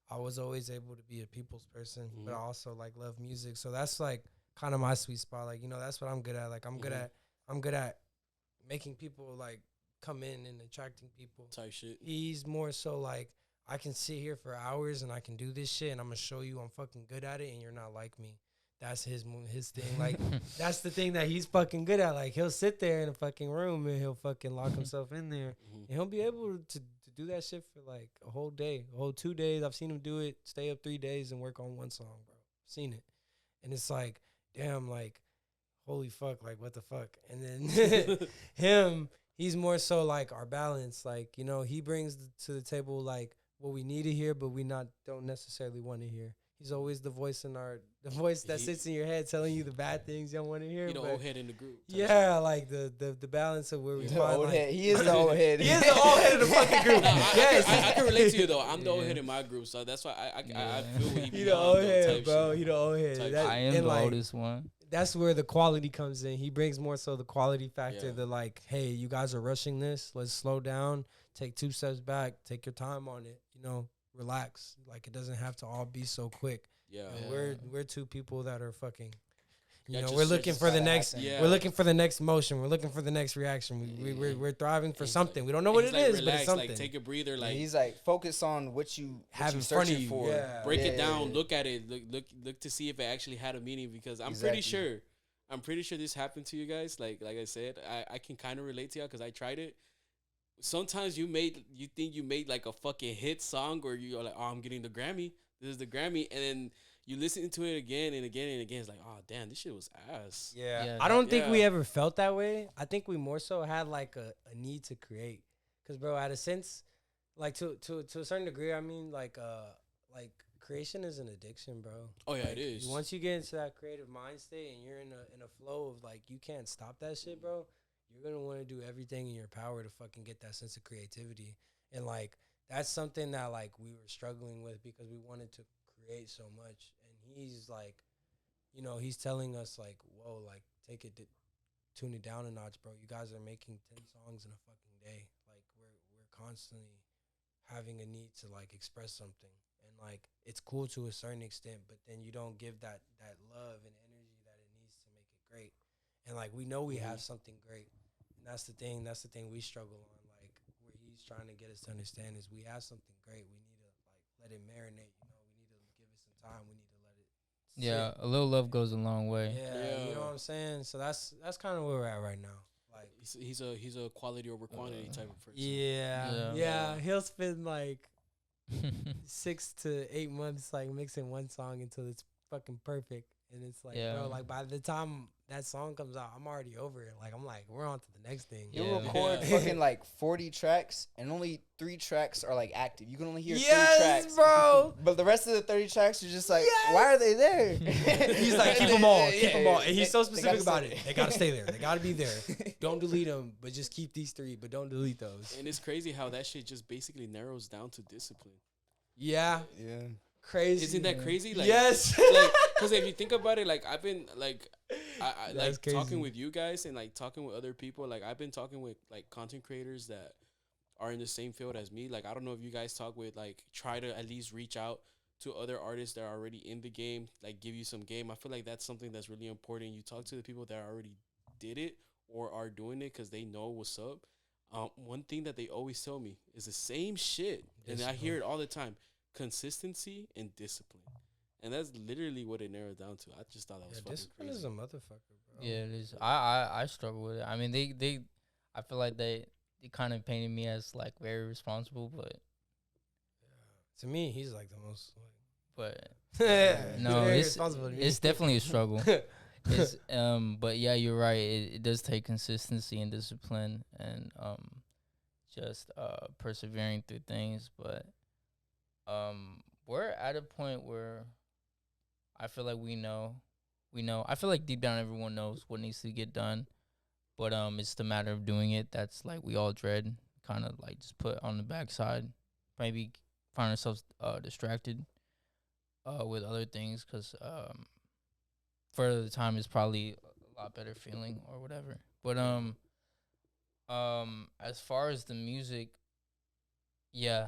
I was always able to be a people's person, but I also like love music. So that's like kind of my sweet spot. Like, you know, that's what I'm good at. Like I'm good at making people like come in and attracting people. Type shit. He's more so like I can sit here for hours and I can do this shit and I'm gonna show you I'm fucking good at it and you're not like me. That's his thing. Like that's the thing that he's fucking good at. Like he'll sit there in a fucking room and he'll fucking lock himself in there and he'll be able to do that shit for like a whole day, a whole 2 days. I've seen him do it, stay up 3 days and work on one song, bro. Seen it. And it's like, damn, like, holy fuck, like what the fuck? And then him, he's more so like our balance. Like, you know, he brings to the table like what we need to hear, but we don't necessarily want to hear. He's always the voice that sits in your head telling you the bad things you don't want to hear. You know, but old head in the group. yeah, like the balance of where we The find old like, head. He is the old head. he is the old head of the fucking group. Nah, Yes, I can relate to you though. I'm the old head in my group, so that's why I feel what he be he the on, old though, head, type bro. shit. He the old head. Type That- I am and, the like, oldest one. That's where the quality comes in. He brings more so the quality factor. Yeah. The like, hey, you guys are rushing this. Let's slow down. Take 2 steps back. Take your time on it. You know, relax. Like it doesn't have to all be so quick. Yeah. And we're two people that are fucking. You Yeah, know, just- we're looking just for the gotta next. happen. Yeah. We're looking for the next motion. We're looking for the next reaction. We're thriving for He's something. like- We don't know what he's it like, is, but relax, it's something. Like take a breather. And Like he's like, focus on what you Have what in you front of searching you, for. yeah. break it Yeah, down, yeah. look at it, look to see if it actually had a meaning. Because I'm pretty Exactly. sure, this happened to you guys. Like I said, I can kind of relate to y'all because I tried it. Sometimes you think you made like a fucking hit song, or you're like, oh, I'm getting the Grammy. This is the Grammy, and then you listen to it again and again and again. It's like, oh damn, this shit was ass. Yeah, I don't think we yeah. ever felt that way. I think we more so had like a need to create. Cause bro, at a sense, like to a certain degree, I mean, like creation is an addiction, bro. Oh yeah, Like, it is. Once you get into that creative mind state and you're in a flow of like you can't stop that shit, bro. You're gonna want to do everything in your power to fucking get that sense of creativity. And like that's something that like we were struggling with because we wanted to create so much. And he's like, you know, he's telling us like, whoa, like take it, tune it down a notch, bro. You guys are making 10 songs in a fucking day. Like we're constantly having a need to like express something. And like it's cool to a certain extent, but then you don't give that love and energy that it needs to make it great. And like we know we have something great. And that's the thing we struggle on. Like where he's trying to get us to understand is we have something great. We need to like let it marinate, you know, we need to give it some time. We need to let it sit. Yeah, a little love goes a long way. Yeah, Yeah. you know what I'm saying? So that's kind of where we're at right now. Like He's a quality over quantity type of person. yeah. Yeah. He'll spend like 6 to 8 months like mixing one song until it's fucking perfect. And it's like, Yeah. bro, like by the time that song comes out, I'm already over it. Like I'm like, we're on to the next thing. You Yeah. record Yeah. fucking like 40 tracks, and only 3 tracks are like active. You can only hear 3 Yes, tracks, bro. But the rest of the 30 tracks are just like, why are they there? He's like, keep them all, keep them all. And he's so They specific gotta about stay. it. They gotta stay there. They gotta be there. Don't delete them, but just keep these 3, but don't delete those. And it's crazy how that shit just basically narrows down to discipline. Yeah, Yeah. crazy. Isn't that crazy? Like, yes. because if you think about it, like I've been like, I That's like talking crazy. with you guys and like talking with other people. Like I've been talking with like content creators that are in the same field as me. Like I don't know if you guys talk with like try to at least reach out to other artists that are already in the game, like give you some game. I feel like that's something that's really important. You talk to the people that already did it or are doing it because they know what's up. One thing that they always tell me is the same shit, and I hear it all the time: consistency and discipline. And that's literally what it narrowed down to. I just thought that was fucking discipline crazy. is a motherfucker, bro. Yeah, it is. I struggle with it. I mean, they I feel like they kind of painted me as like very responsible, but To me, he's like the most like but No, no, very it's responsible to me. it's definitely a struggle. It's but yeah, you're right. It does take consistency and discipline and just persevering through things. But we're at a point where I feel like we know. I feel like deep down everyone knows what needs to get done, but it's the matter of doing it. That's like we all dread, kind of like just put on the backside. Maybe find ourselves distracted with other things because further the time is probably a lot better feeling or whatever. But as far as the music, yeah,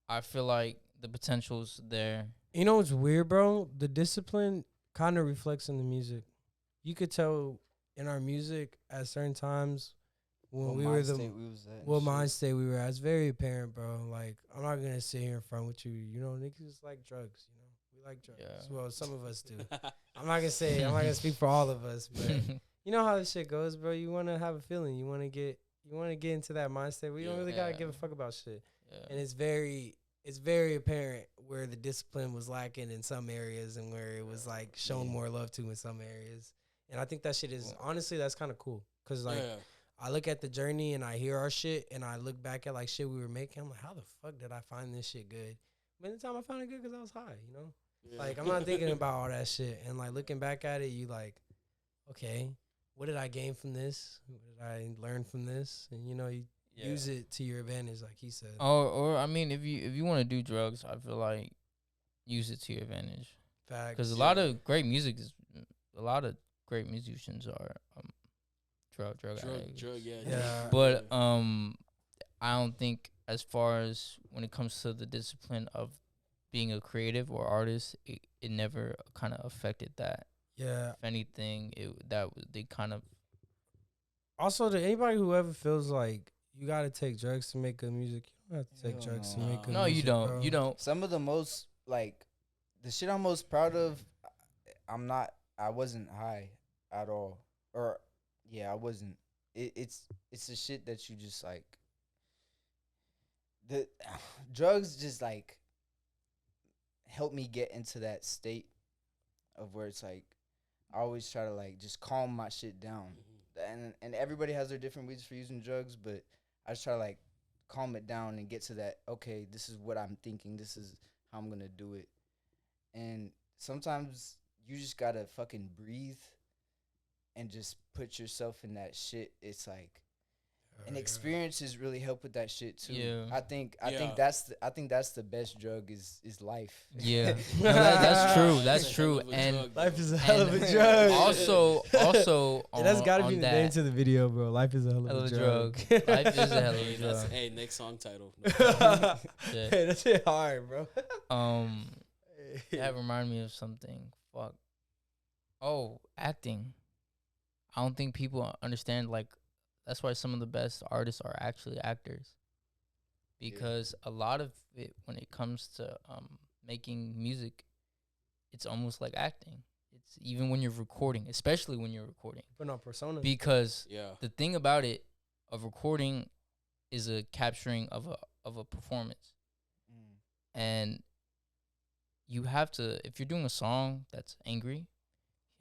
I feel like the potential's there. You know what's weird, bro? The discipline kind of reflects in the music. You could tell in our music at certain times when we were we was at and what shit. mind state we were at. It's very apparent, bro. Like, I'm not gonna sit here in front with you. You know, niggas like drugs. You know, we like drugs. Yeah. Well, some of us do. I'm not gonna speak for all of us, but you know how this shit goes, bro. You wanna have a feeling. You wanna get into that mind state where you don't really gotta give a fuck about shit. Yeah. And it's very apparent where the discipline was lacking in some areas and where it was like shown more love to in some areas. And I think that shit is honestly that's kind of cool because like I look at the journey and I hear our shit and I look back at like shit we were making. I'm like, how the fuck did I find this shit good? But the time I found it good because I was high, you know. Yeah. Like I'm not thinking about all that shit and like looking back at it, you like, okay, what did I gain from this? What did I learn from this? And you know you. Use it to your advantage, like he said. Or I mean, if you want to do drugs, I feel like use it to your advantage. Facts. Because a lot of great music is, a lot of great musicians are drug addicts. Yeah. But I don't think as far as when it comes to the discipline of being a creative or artist, it never kind of affected that. Yeah. If anything, they kind of. Also, to anybody who ever feels like you gotta take drugs to make good music, you don't have to take drugs to make good No, music. you don't. Bro. You don't. Some of the most like the shit I'm most proud of. I wasn't high at all, or I wasn't. It's the shit that you just like. The drugs just like help me get into that state of where it's like I always try to like just calm my shit down. And everybody has their different reasons for using drugs, but I just try to like calm it down and get to that, okay, this is what I'm thinking, this is how I'm gonna do it. And sometimes you just gotta fucking breathe and just put yourself in that shit. It's like and experiences really help with that shit too. Yeah. I think that's the best drug is life. Yeah, no, that's true. That's true. And life is a hell of a drug. Also, and that's gotta be on the name to the video, bro. Life is a hell of a drug. Life is a hell of a drug. Hey, next song title. Hey, that's it hard, bro. That reminded me of something. Fuck. Oh, acting. I don't think people understand, like, that's why some of the best artists are actually actors. Because a lot of it, when it comes to making music, it's almost like acting. It's even when you're recording, especially when you're recording. Putting on persona. Because the thing about it, of recording, is a capturing of a performance. And you have to, if you're doing a song that's angry,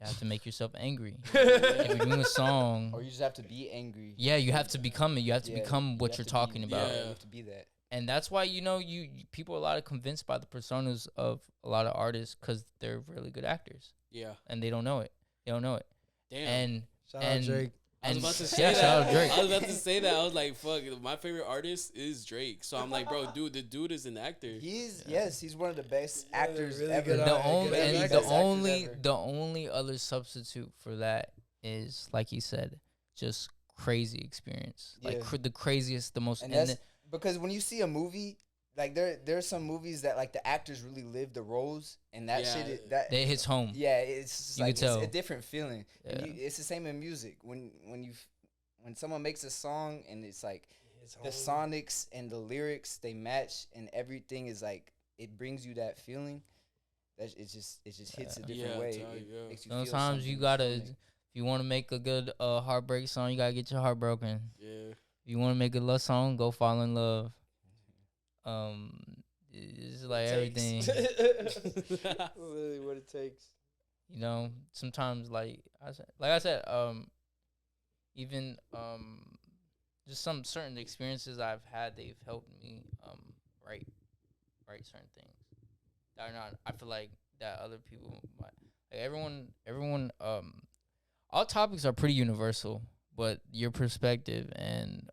you have to make yourself angry. If you're doing a song, or you just have to be angry. Yeah, you have to become it. You have to become what you're talking about. Yeah, you have to be that. And that's why you people are a lot of convinced by the personas of a lot of artists because they're really good actors. Yeah, and they don't know it. Damn. And shout out Drake. I was about to say that. Shout out Drake. I was about to say that. I was like, "Fuck!" My favorite artist is Drake. So I'm like, "Bro, dude, the dude is an actor." He's he's one of the best actors really ever. good The only other substitute for that is, like he said, just crazy experience. Like the craziest, the most. And that's because when you see a movie, like there's some movies that like the actors really live the roles, and that shit that it hits home. Yeah, it's you like can tell. It's a different feeling. Yeah. And it's the same in music. When someone makes a song and it's like the sonics and the lyrics they match and everything is like it brings you that feeling. That it just hits a different way. It makes you Sometimes you gotta, if you want to make a good heartbreak song, you gotta get your heart broken. Yeah. If you want to make a love song, go fall in love. It's like Takes. everything. Literally what it takes. You know, sometimes like I said, even just some certain experiences I've had, they've helped me write certain things that are not. I feel like that other people might, like everyone all topics are pretty universal, but your perspective and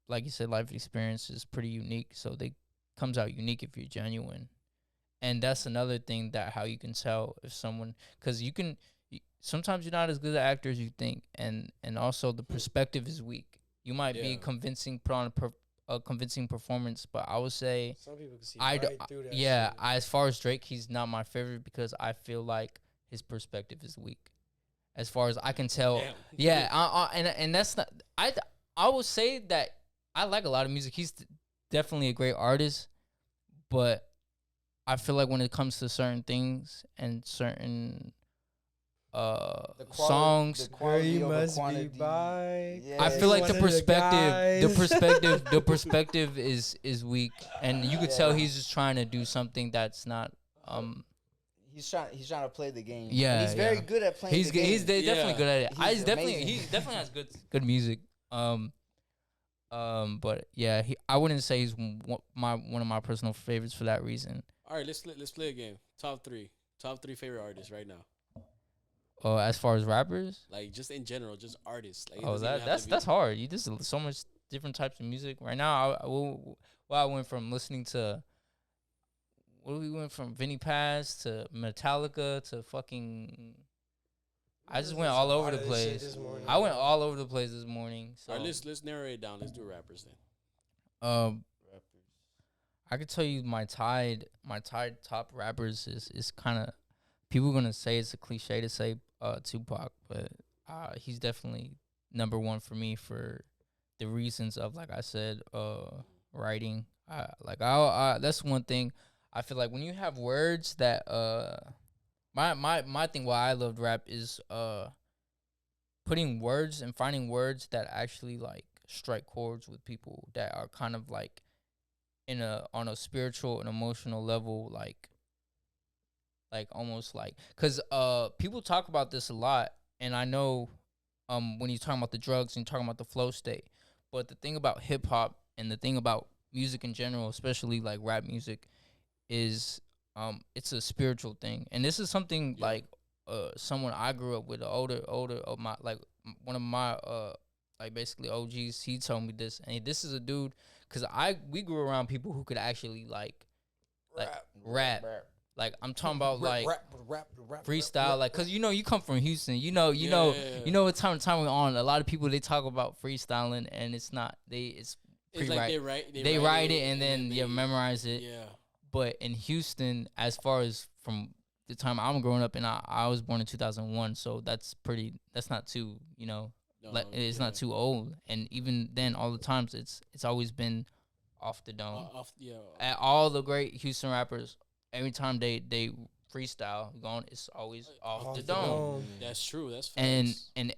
like you said, life experience is pretty unique, so they comes out unique if you're genuine. And that's another thing, that how you can tell if someone, because sometimes you're not as good an actor as you think, and also the perspective is weak. You might be convincing, put on a convincing performance, but I would say Some people can see I right through that. yeah, shit. as far as Drake, he's not my favorite because I feel like his perspective is weak. As far as I can tell, Damn. yeah, and that's not. I would say that I like a lot of music. He's definitely a great artist, but I feel like when it comes to certain things and certain songs, Girl, you must be by. Yeah, I feel like one the of the perspective is weak, and you could tell he's just trying to do something that's not. He's trying to play the game. Yeah, and he's very yeah. good at playing He's the good. game. He's definitely good at it. He's amazing. He definitely has good music. But yeah, I wouldn't say he's one of my personal favorites for that reason. All right, let's play a game. Top three favorite artists right now. As far as rappers, Like just in general, just artists. Like, it oh doesn't even have that's to be- that's hard. You just so much different types of music right now. I went from listening to. We went from Vinnie Paz to Metallica to fucking. I just went all over the place. I went all over the place this morning. So All right, let's narrow it down. Let's do rappers then. I could tell you my tied top rappers is kind of, people gonna say it's a cliche to say Tupac, but he's definitely number one for me for the reasons of, like I said, writing. That's one thing. I feel like when you have words that my thing why I loved rap is putting words and finding words that actually like strike chords with people that are kind of like on a spiritual and emotional level, like almost like, because people talk about this a lot, and I know when you're talking about the drugs and you're talking about the flow state, but the thing about hip hop and the thing about music in general, especially like rap music, is it's a spiritual thing. And this is something like someone I grew up with, older of my, like one of my like basically OGs, he told me this, and this is a dude, because we grew around people who could actually like rap. Like I'm talking about like freestyle, like, cause you come from Houston, you know what time we're on. A lot of people, they talk about freestyling, and it's not, it's like they write it and then they memorize it. Yeah. But in Houston, as far as from the time I'm growing up, and I was born in 2001, so that's not too, it's not too old. And even then, all the times, it's always been off the dome. At all the great Houston rappers, every time they freestyle it's always off the dome. That's true. That's facts. And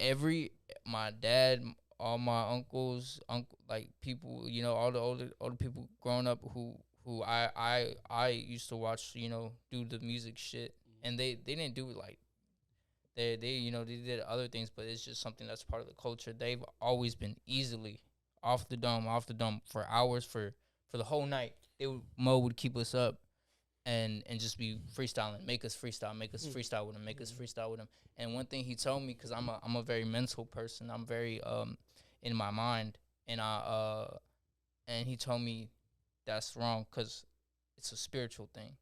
my dad, all my uncles, like people, all the older people growing up who I used to watch, do the music shit, and they didn't do it like they did other things, but it's just something that's part of the culture. They've always been easily off the dome for hours, for the whole night. Mo would keep us up and just be freestyling, make us freestyle with him. And one thing he told me, because I'm a very mental person, I'm very in my mind, and and he told me that's wrong, because it's a spiritual thing.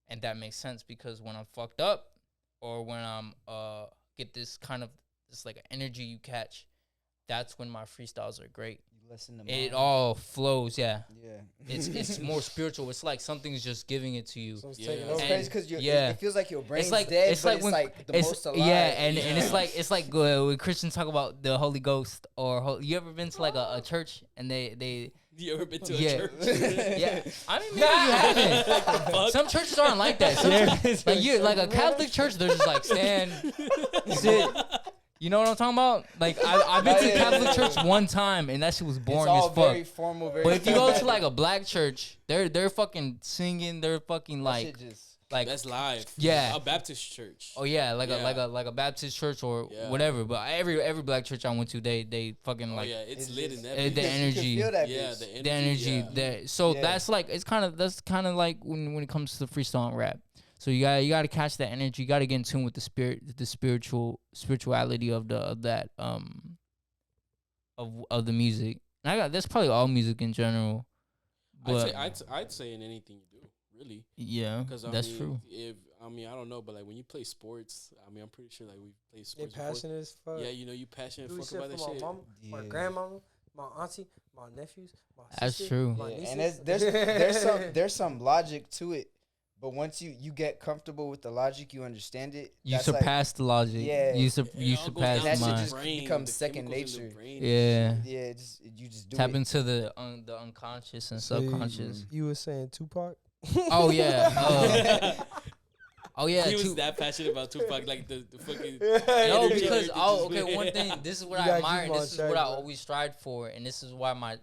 And that makes sense, because when I'm fucked up, or when I'm get this kind of this like energy you catch, that's when my freestyles are great. You listen to it all flows. Yeah. It's It's more spiritual. It's like something's just giving it to you. it's crazy because it feels like your brain's like dead, it's but like it's like the most alive. Yeah, and it's like when Christians talk about the Holy Ghost, or you ever been to like a church and they You ever been to a church? Yeah, I mean, maybe you haven't. Some churches aren't like that. Like a Catholic church, they're just like stand, sit. You know what I'm talking about? Like I've been to Yeah, Catholic yeah, church yeah. one time, and that shit was It's boring all as fuck. very formal, very. But if you go to formatted. like a black church, they're fucking singing, they're fucking That like shit just. like That's live. Yeah. A Baptist church. oh yeah, like Yeah. a Baptist church or Yeah. whatever. But every black church I went to, they fucking Oh like yeah, it's lit in just- that. the bitch. you can energy. feel that Yeah, bitch. the energy. the energy yeah. that so Yeah. that's like that's kind of like when it comes to freestyle and rap. So you gotta catch that energy. You gotta get in tune with the spirit, the spirituality of that of the music. And that's probably all music in general. But I'd say in anything you do, really. yeah, Because that's true. I don't know, but like when you play sports, I'm pretty sure like we play They sports. before. passionate as fuck. Yeah, you passionate Do fuck shit about that for my shit. mama, my Yeah. grandmama, my auntie, my nephews, my That's sister, true. my Yeah, nieces. and there's some logic to it, but once you get comfortable with the logic, you understand it. You that's like- surpass the logic. Yeah. You It you all goes surpass down that to shit mine. just becomes the second chemicals in the nature. brain and Yeah. shit. Yeah, you just do Tap it. into the unconscious and So you- subconscious. You were saying Tupac? Oh yeah. Oh yeah. He was too- that passionate about Tupac, like the fucking. No, energy because just- okay. One thing. This is what You I gotta admire. keep And on this is track, what I bro. always strived for, and this is why my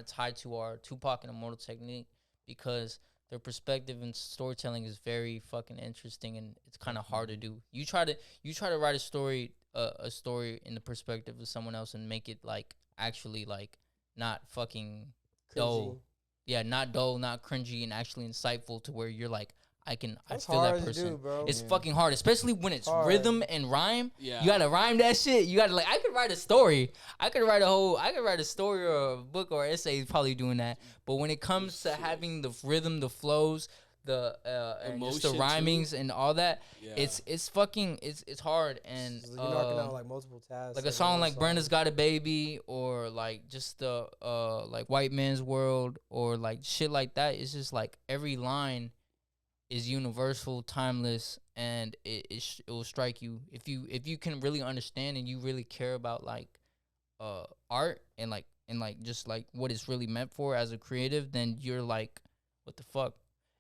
tie to are Tupac and Immortal Technique, because their perspective and storytelling is very fucking interesting, and it's kind of hard to do. You try to write a story in the perspective of someone else and make it like actually like not fucking dull. Yeah, not dull, not cringy, and actually insightful to where you're like, I That's feel hard that to person. do, bro. It's Yeah. fucking hard, especially when it's Hard. rhythm and rhyme. Yeah. You gotta rhyme that shit. You gotta I could write a story. I could write a story or a book or essay probably doing that. But when it comes to having the rhythm, the flows, the and just the Emotion, too. rhymings and all that, Yeah. it's fucking it's hard. And So you're knocking out like multiple tasks. like a in song one like song. Brenda's Got a Baby, or like just the like White Man's World, or like shit like that. It's just like every line is universal, timeless, and it will strike you if you can really understand and you really care about like art and like just like what it's really meant for as a creative. Then you're like, what the fuck?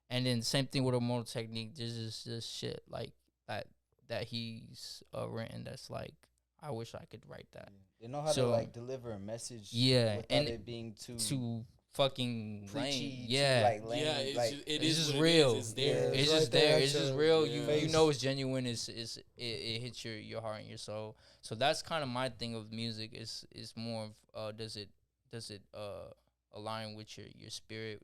And then same thing with Immortal Technique. There's just shit like that he's written that's like, I wish I could write that. They know how So- to like deliver a message. Yeah, without and it being too To fucking preachy. lame. too, Yeah. like lame. Yeah, it's like, just, It's is just what it real. is. It's there. Yeah. It's right just there there. at It's just your real. You face. know it's genuine. It hits your heart and your soul. So that's kind of my thing of music. Is more of does it align with your spirit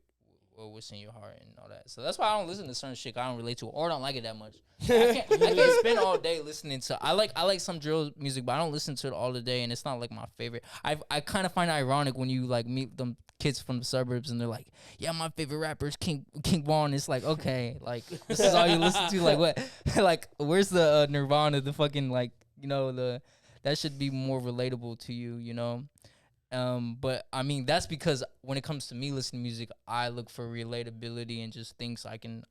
or what's in your heart and all that. So that's why I don't listen to certain shit. I don't relate to it or don't like it that much. I can't spend all day listening to. I like some drill music, but I don't listen to it all the day, and it's not like my favorite. I kind of find it ironic when you like meet them kids from the suburbs and they're like, yeah, my favorite rapper is King Von. It's like, okay, like this is all you listen to. Like what? Like where's the Nirvana? The fucking like that should be more relatable to you, you know. But I mean that's because when it comes to me listening to music, I look for relatability and just things I can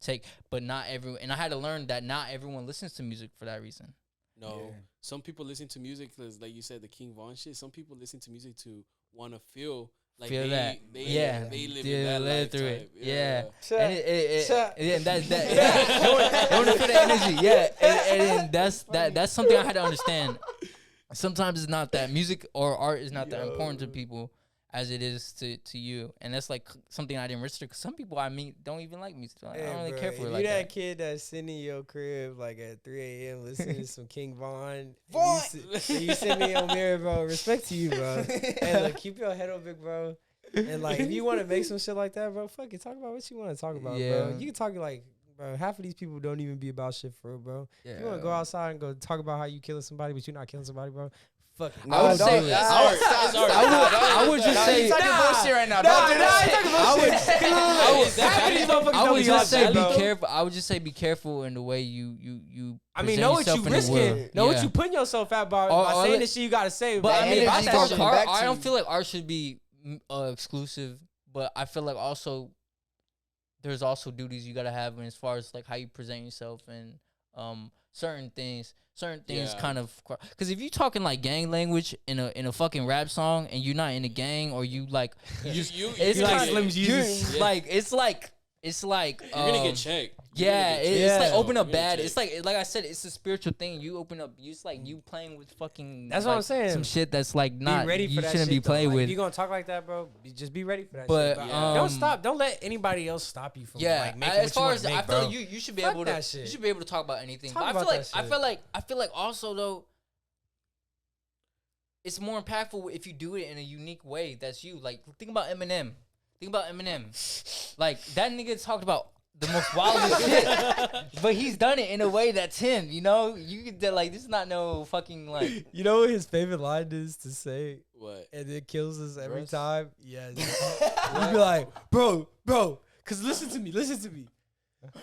take. But not everyone, and I had to learn that not everyone listens to music for that reason. No, Yeah. some people listen to music because, like you said, the King Von shit. Some people listen to music to want to feel like Feel that. they Yeah. they live Yeah, in that live through lifetime. it. Yeah. Shut- And it shut- yeah, that yeah, they want to feel the energy. Yeah, and that's something I had to understand. Sometimes it's not that music or art is not that important to people as it is to you, and that's like something I didn't register. Cause some people I meet don't even like music. I don't really care for it if like you that that. kid that's sitting in your crib like at 3 a.m. listening to some King Von, Von! and you send me on mirror, bro. Respect to you, bro. Hey, look, keep your head up, big bro. And like, if you want to make some shit like that, bro, fuck it. Talk about what you want to talk about, Yeah. bro. You can talk like, bro. Half of these people don't even be about shit for real, bro. Yeah. You want to go outside and go talk about how you killing somebody, but you're not killing somebody, bro. Fuck. it. No, I would don't- say- that's I would- art. That's art. I would just Nah, say- you talking Nah. bullshit right now. Nah, Don't do nah, that. you talking bullshit. Half of these motherfuckers I don't would be just like say that, be bro. careful. I would just say be careful in the way you. I mean, present know what you yourself in the risking. world. Know what Yeah. you putting yourself out by Or saying let- the shit you gotta say. But bro. I mean, energy I, coming back to I don't you. feel like art should be exclusive, but I feel like also there's also duties you gotta have as far as like how you present yourself and certain things. Yeah. Kind of, because if you talking like gang language in a fucking rap song and you're not in a gang or you like you just You- it's you like like Slim it. Jesus. like it's like it's like You're gonna get checked. Yeah, it's like open up You're gonna bad. check. It's like I said, it's a spiritual thing. You open up, it's like you playing with fucking. That's like, what I'm saying. Some shit that's like not. Be ready for you that shouldn't shit, be playing though. Like, with. if you gonna talk like that, bro, just be ready for that But, shit. Yeah. Don't stop. Don't let anybody else stop you from like making as what far you as wanna I make, feel, bro. you should be Fuck able to. that shit. You should be able to talk about anything. Talk But about that shit. I feel like also though. It's more impactful if you do it in a unique way. That's you. Like think about Eminem. Like that nigga talked about the most wildest shit, but he's done it in a way that's him. You know, you could like this is not no fucking like. You know what his favorite line is to say? What? And it kills us every Russ? time? Yes. He'd be like, bro, because listen to me.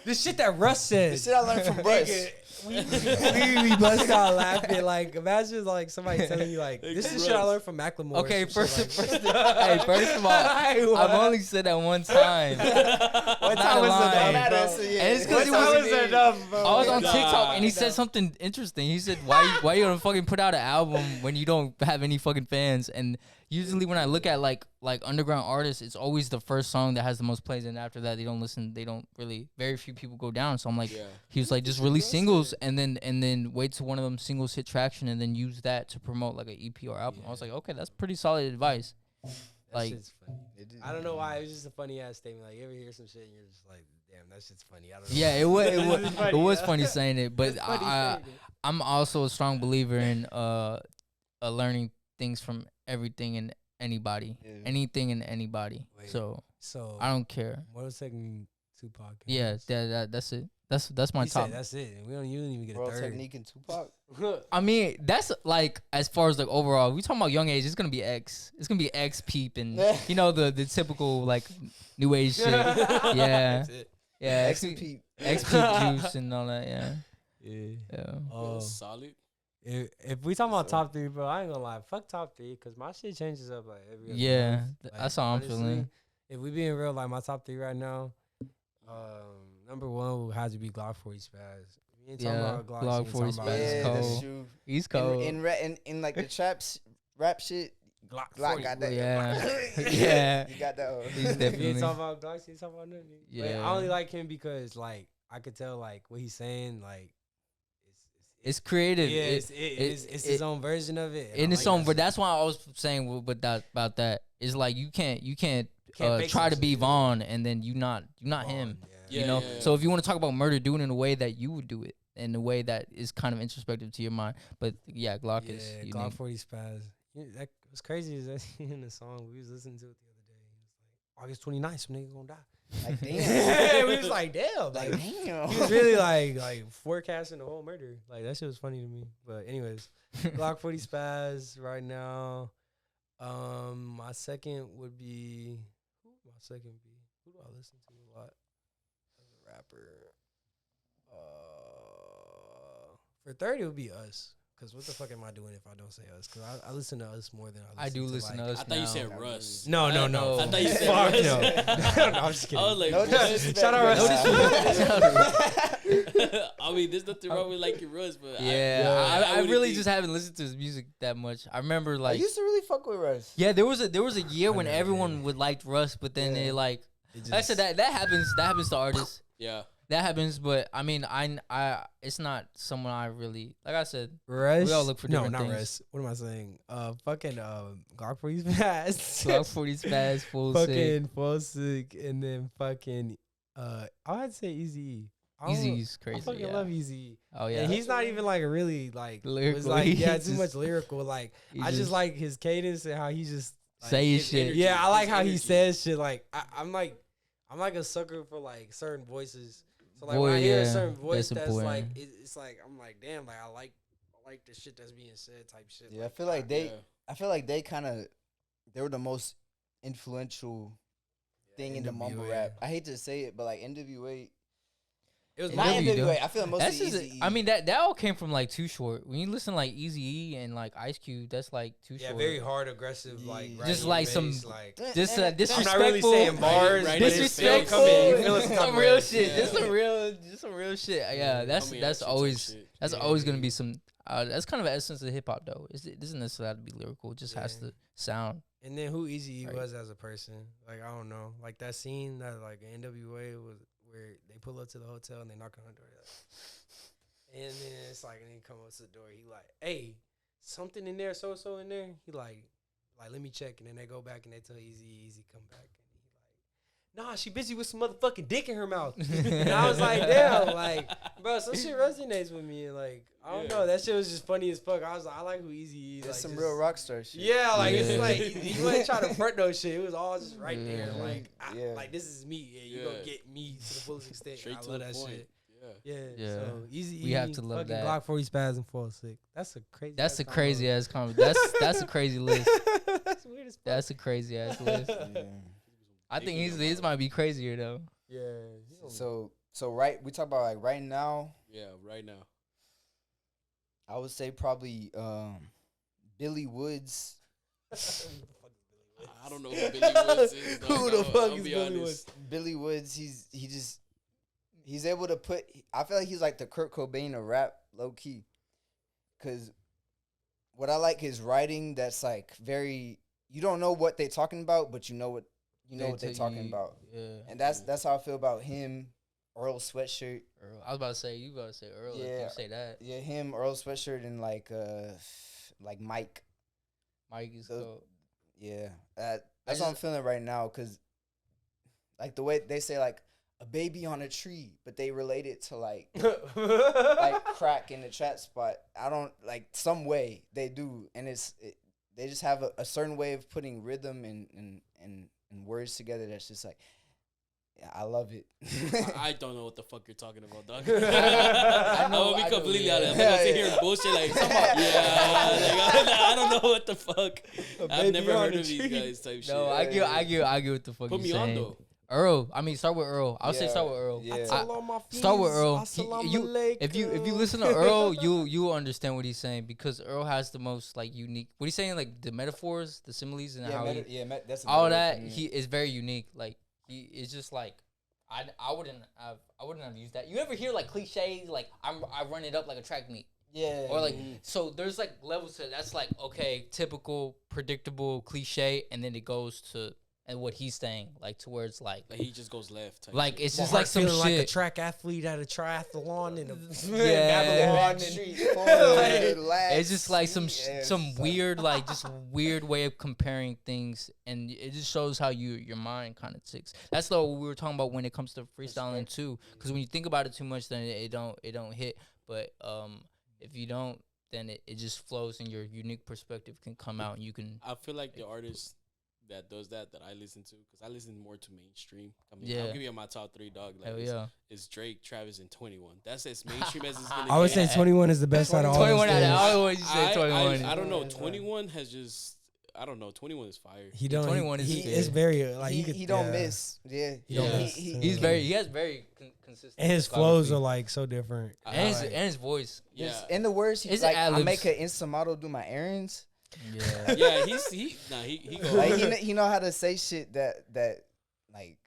This shit that Russ said. This shit I learned from Russ. we bust out laughing. Like, imagine like somebody telling you like, this is shit I learned from Macklemore. Okay, or some first shit like of all, I've only said that one time. One Not time a was line, enough, bro. bro. And it's 'cause One he time was- was enough, bro. I was on Nah, TikTok and he nah. said something interesting. He said, "Why you gonna fucking put out an album when you don't have any fucking fans?" And usually when I look at like underground artists, it's always the first song that has the most plays, and after that they don't listen. They don't really. Very few people go down. So I'm like, Yeah. he was like, just release singles and then wait till one of them singles hit traction and then use that to promote like an EP or album. I was like, okay, that's pretty solid advice. That Like- shit's funny. I don't know why. It was just a funny ass statement. Like, you ever hear some shit and you're just like, damn, that shit's funny. I don't know. Yeah, it was It's funny, it was yeah. funny saying it, but It's funny I saying it. I'm also a strong believer in learning things from everything and anybody, Yeah. anything and anybody. Wait. So So, I don't care. what was second Tupac? Yeah, that's it. That's my He top. said that's it. We don't. You didn't even get a World third. Technique and Tupac. I mean, that's like as far as like overall. We talking about young age. It's gonna be X. It's gonna be X Peep and you know the typical like new age shit. Yeah, That's it. yeah. X and Pete. X Peep juice and all that. Yeah, Yeah. yeah. Oh, Solid. if we talking about top three, bro, I ain't gonna lie. Fuck top three, cause my shit changes up like every other Yeah, month. that's how I'm feeling. If we being real, like my top three right now, number one would have to be Glock 40 Spaz. We ain't talking Yeah, about Glock, Glock we 40 ain't talking Spaz about is Yeah, cold. that's true. He's cold. In like the rap shit, Glock Glock 40. got that. Yeah. Yeah. You got that. He's If definitely- you ain't talking about Glock, you ain't talking about nothing. But Yeah. I only like him because like I could tell like what he's saying like It's creative. yeah, It- it's his own version of it. in I its like own, that but shit. that's why I was saying with that about that is like you can't Can't fake try to some be shit. Vaughn and then you not Vaughn, him. yeah. You know, Yeah. so if you want to talk about murder, do it in a way that you would do it, in a way that is kind of introspective to your mind. But yeah, Glock is Yeah, unique. Glock 40 Spaz. Yeah, that was crazy. Is that in the song we was listening to it the other day? It was like August 29th, some nigga gonna die. Like damn. we was like, damn. Like Like, damn. he was really like forecasting the whole murder. Like that shit was funny to me. But anyways, Glock 40 Spaz right now. My second would be who would my second be? Who do I listen to a lot as a rapper? For third it would be Us. Cause what the fuck am I doing if I don't say Us? Cause I listen to Us more than I I do to listen to like, Us. I thought you now. said Not Russ. No, no, I no. thought you said Fuck Russ. no. No, I'm just kidding. I was like, No what? disrespect, Shout out but Russ. I mean, there's nothing wrong with liking Russ, but Yeah, I wouldn't really think- just haven't listened to his music that much. I remember I like used to really fuck with Russ. yeah, there was a year I when never everyone did. would like Russ, but then Yeah. they like It like I said just- that happens to artists. Yeah. That happens, but I mean, I it's not someone I really like. I said, Russ. We all look for no, different not things. Russ. What am I saying? Fucking Glock 40 Spaz. Glock 40 Spaz, full sick. Fucking Foilsic, and then fucking I had to say Easy. Easy's I crazy. fucking Yeah. love Easy. Oh yeah, And he's not even like a really like Lyrical. was like yeah, He's too just- much lyrical. Like he I just like his cadence and how he just like, say his his shit. energy. yeah, I like His how he energy. says shit. Like I'm like a sucker for like certain voices. So like Boy, when I hear a yeah, certain voice that's that's important. like it's like I'm like damn, like I like the shit that's being said type shit. Yeah, I feel like they. Yeah. I feel like they were the most influential thing in the mumble NWA. rap. I hate to say it, but like NWA. It was Not NWA. NWA. I feel like That's mostly just, Easy. I mean that all came from like Too Short. When you listen like Easy E and like Ice Cube, that's like Too yeah, Short. very hard, aggressive, like Yeah. writing Just like bass, some- like Just I'm not disrespectful. really saying bars, Right, but it's still disrespectful. coming. You feel it's Some coming. real shit. Yeah. Just some real shit. Yeah, that's Homie action type always shit. that's Yeah. always gonna be some. That's kind of an essence of hip hop, though. It doesn't necessarily have to be lyrical. It just has Yeah. to sound. And then who Eazy-E Right. was as a person. Like, I don't know. Like, that scene that, like, NWA was where they pull up to the hotel and they knock on the door. Like, and then it's like, and then he come up to the door. He like, hey, something in there, so in there. He like, let me check. And then they go back and they tell Eazy come back. And he like, nah, she busy with some motherfucking dick in her mouth. And I was like, damn, like, bro, some shit resonates with me. And like, I don't know. That shit was just funny as fuck. I was like, I like who Eazy is. That's like, some just, real rock star shit. yeah, like it's Yeah. like he wasn't trying to front no shit. It was all just right there. Yeah. Like, Yeah. like this is me. Yeah, you gonna get me to the fullest extent. Straight I to love the that point. shit. Yeah. Yeah, Yeah. So Easy. We have to love that. Glock 40 spaz and Foilsic. That's a crazy. That's a combo. crazy ass comment. That's a crazy list. That's weird as fuck. That's a crazy ass list. Yeah. I think his might be crazier though. Yeah. So right, we talk about like right now. Yeah, right now. I would say probably Billy Woods. I don't know who Billy Woods is. Dog. Who the I'll fuck is be Billy honest. Woods? Billy Woods. He's able to put. I feel like he's like the Kurt Cobain of rap, low key. Cause what I like is writing that's like very. You don't know what they're talking about, but you know what they're talking about, Yeah. and that's how I feel about him. Earl Sweatshirt. Earl. I was about to say you about to say Earl. Yeah. Yeah. If you say that. Yeah, him, Earl Sweatshirt, and like Mike. Mike is So- cool. Yeah, that's what I'm feeling right now. Cause like the way they say like a baby on a tree, but they relate it to like crack in the trap spot. I don't like some way they do, and they just have a certain way of putting rhythm and words together. That's just like. Yeah, I love it. I don't know what the fuck you're talking about, dog. I I'm know, gonna be I know, completely yeah. honest. I'm not gonna sit here Yeah. and bullshit like, Come on. I don't know what the fuck. A I've baby never on heard a of these tree. guys type shit. No, I get what the fuck Put you me on saying. though. Earl. I mean, start with Earl. I'll say Yeah, start with Earl. yeah. I tell all my Start with fiends, Earl. assalamu If you alaikum. listen to Earl, you will understand what he's saying because Earl has the most like unique. What he's saying, like the metaphors, the similes, and how that's all another that thing. he is very unique. Like he is just like I wouldn't have used that. You ever hear like cliches like I run it up like a track meet Yeah. or like so there's like levels to that's like okay typical predictable cliche and then it goes to and what he's saying like to where it's like Like he just goes left. Type like shit. it's My just heart like some feeling like a shit. track athlete at a triathlon in a Yeah. Babylon. Street, It's just like some weird like just weird way of comparing things and it just shows how your mind kind of ticks. That's what we were talking about when it comes to freestyling too because when you think about it too much then it don't hit but if you don't then it just flows and your unique perspective can come out and you can I feel like the artist that does that I listen to because I listen more to mainstream. I mean, Yeah. I'll give you my top 3, dog. Like hell yeah. it's Drake, Travis, and 21. That's as mainstream as it's gonna I would get. say 21 is the best out of all 21 those out of things. all what you say 21. I don't know. Yeah. 21 has just I don't know. 21 is fire. He don't. 21 is he, fair. it's very like he, could, he don't yeah. miss. Yeah. He don't Yeah. miss. He has very consistent And his flows discography. are like so different. and his, Like, and his voice. Yeah, In the words, he's Is it like, I ad-libs? make an instant model do my errands. Yeah. yeah. He goes. Like he know how to say shit that like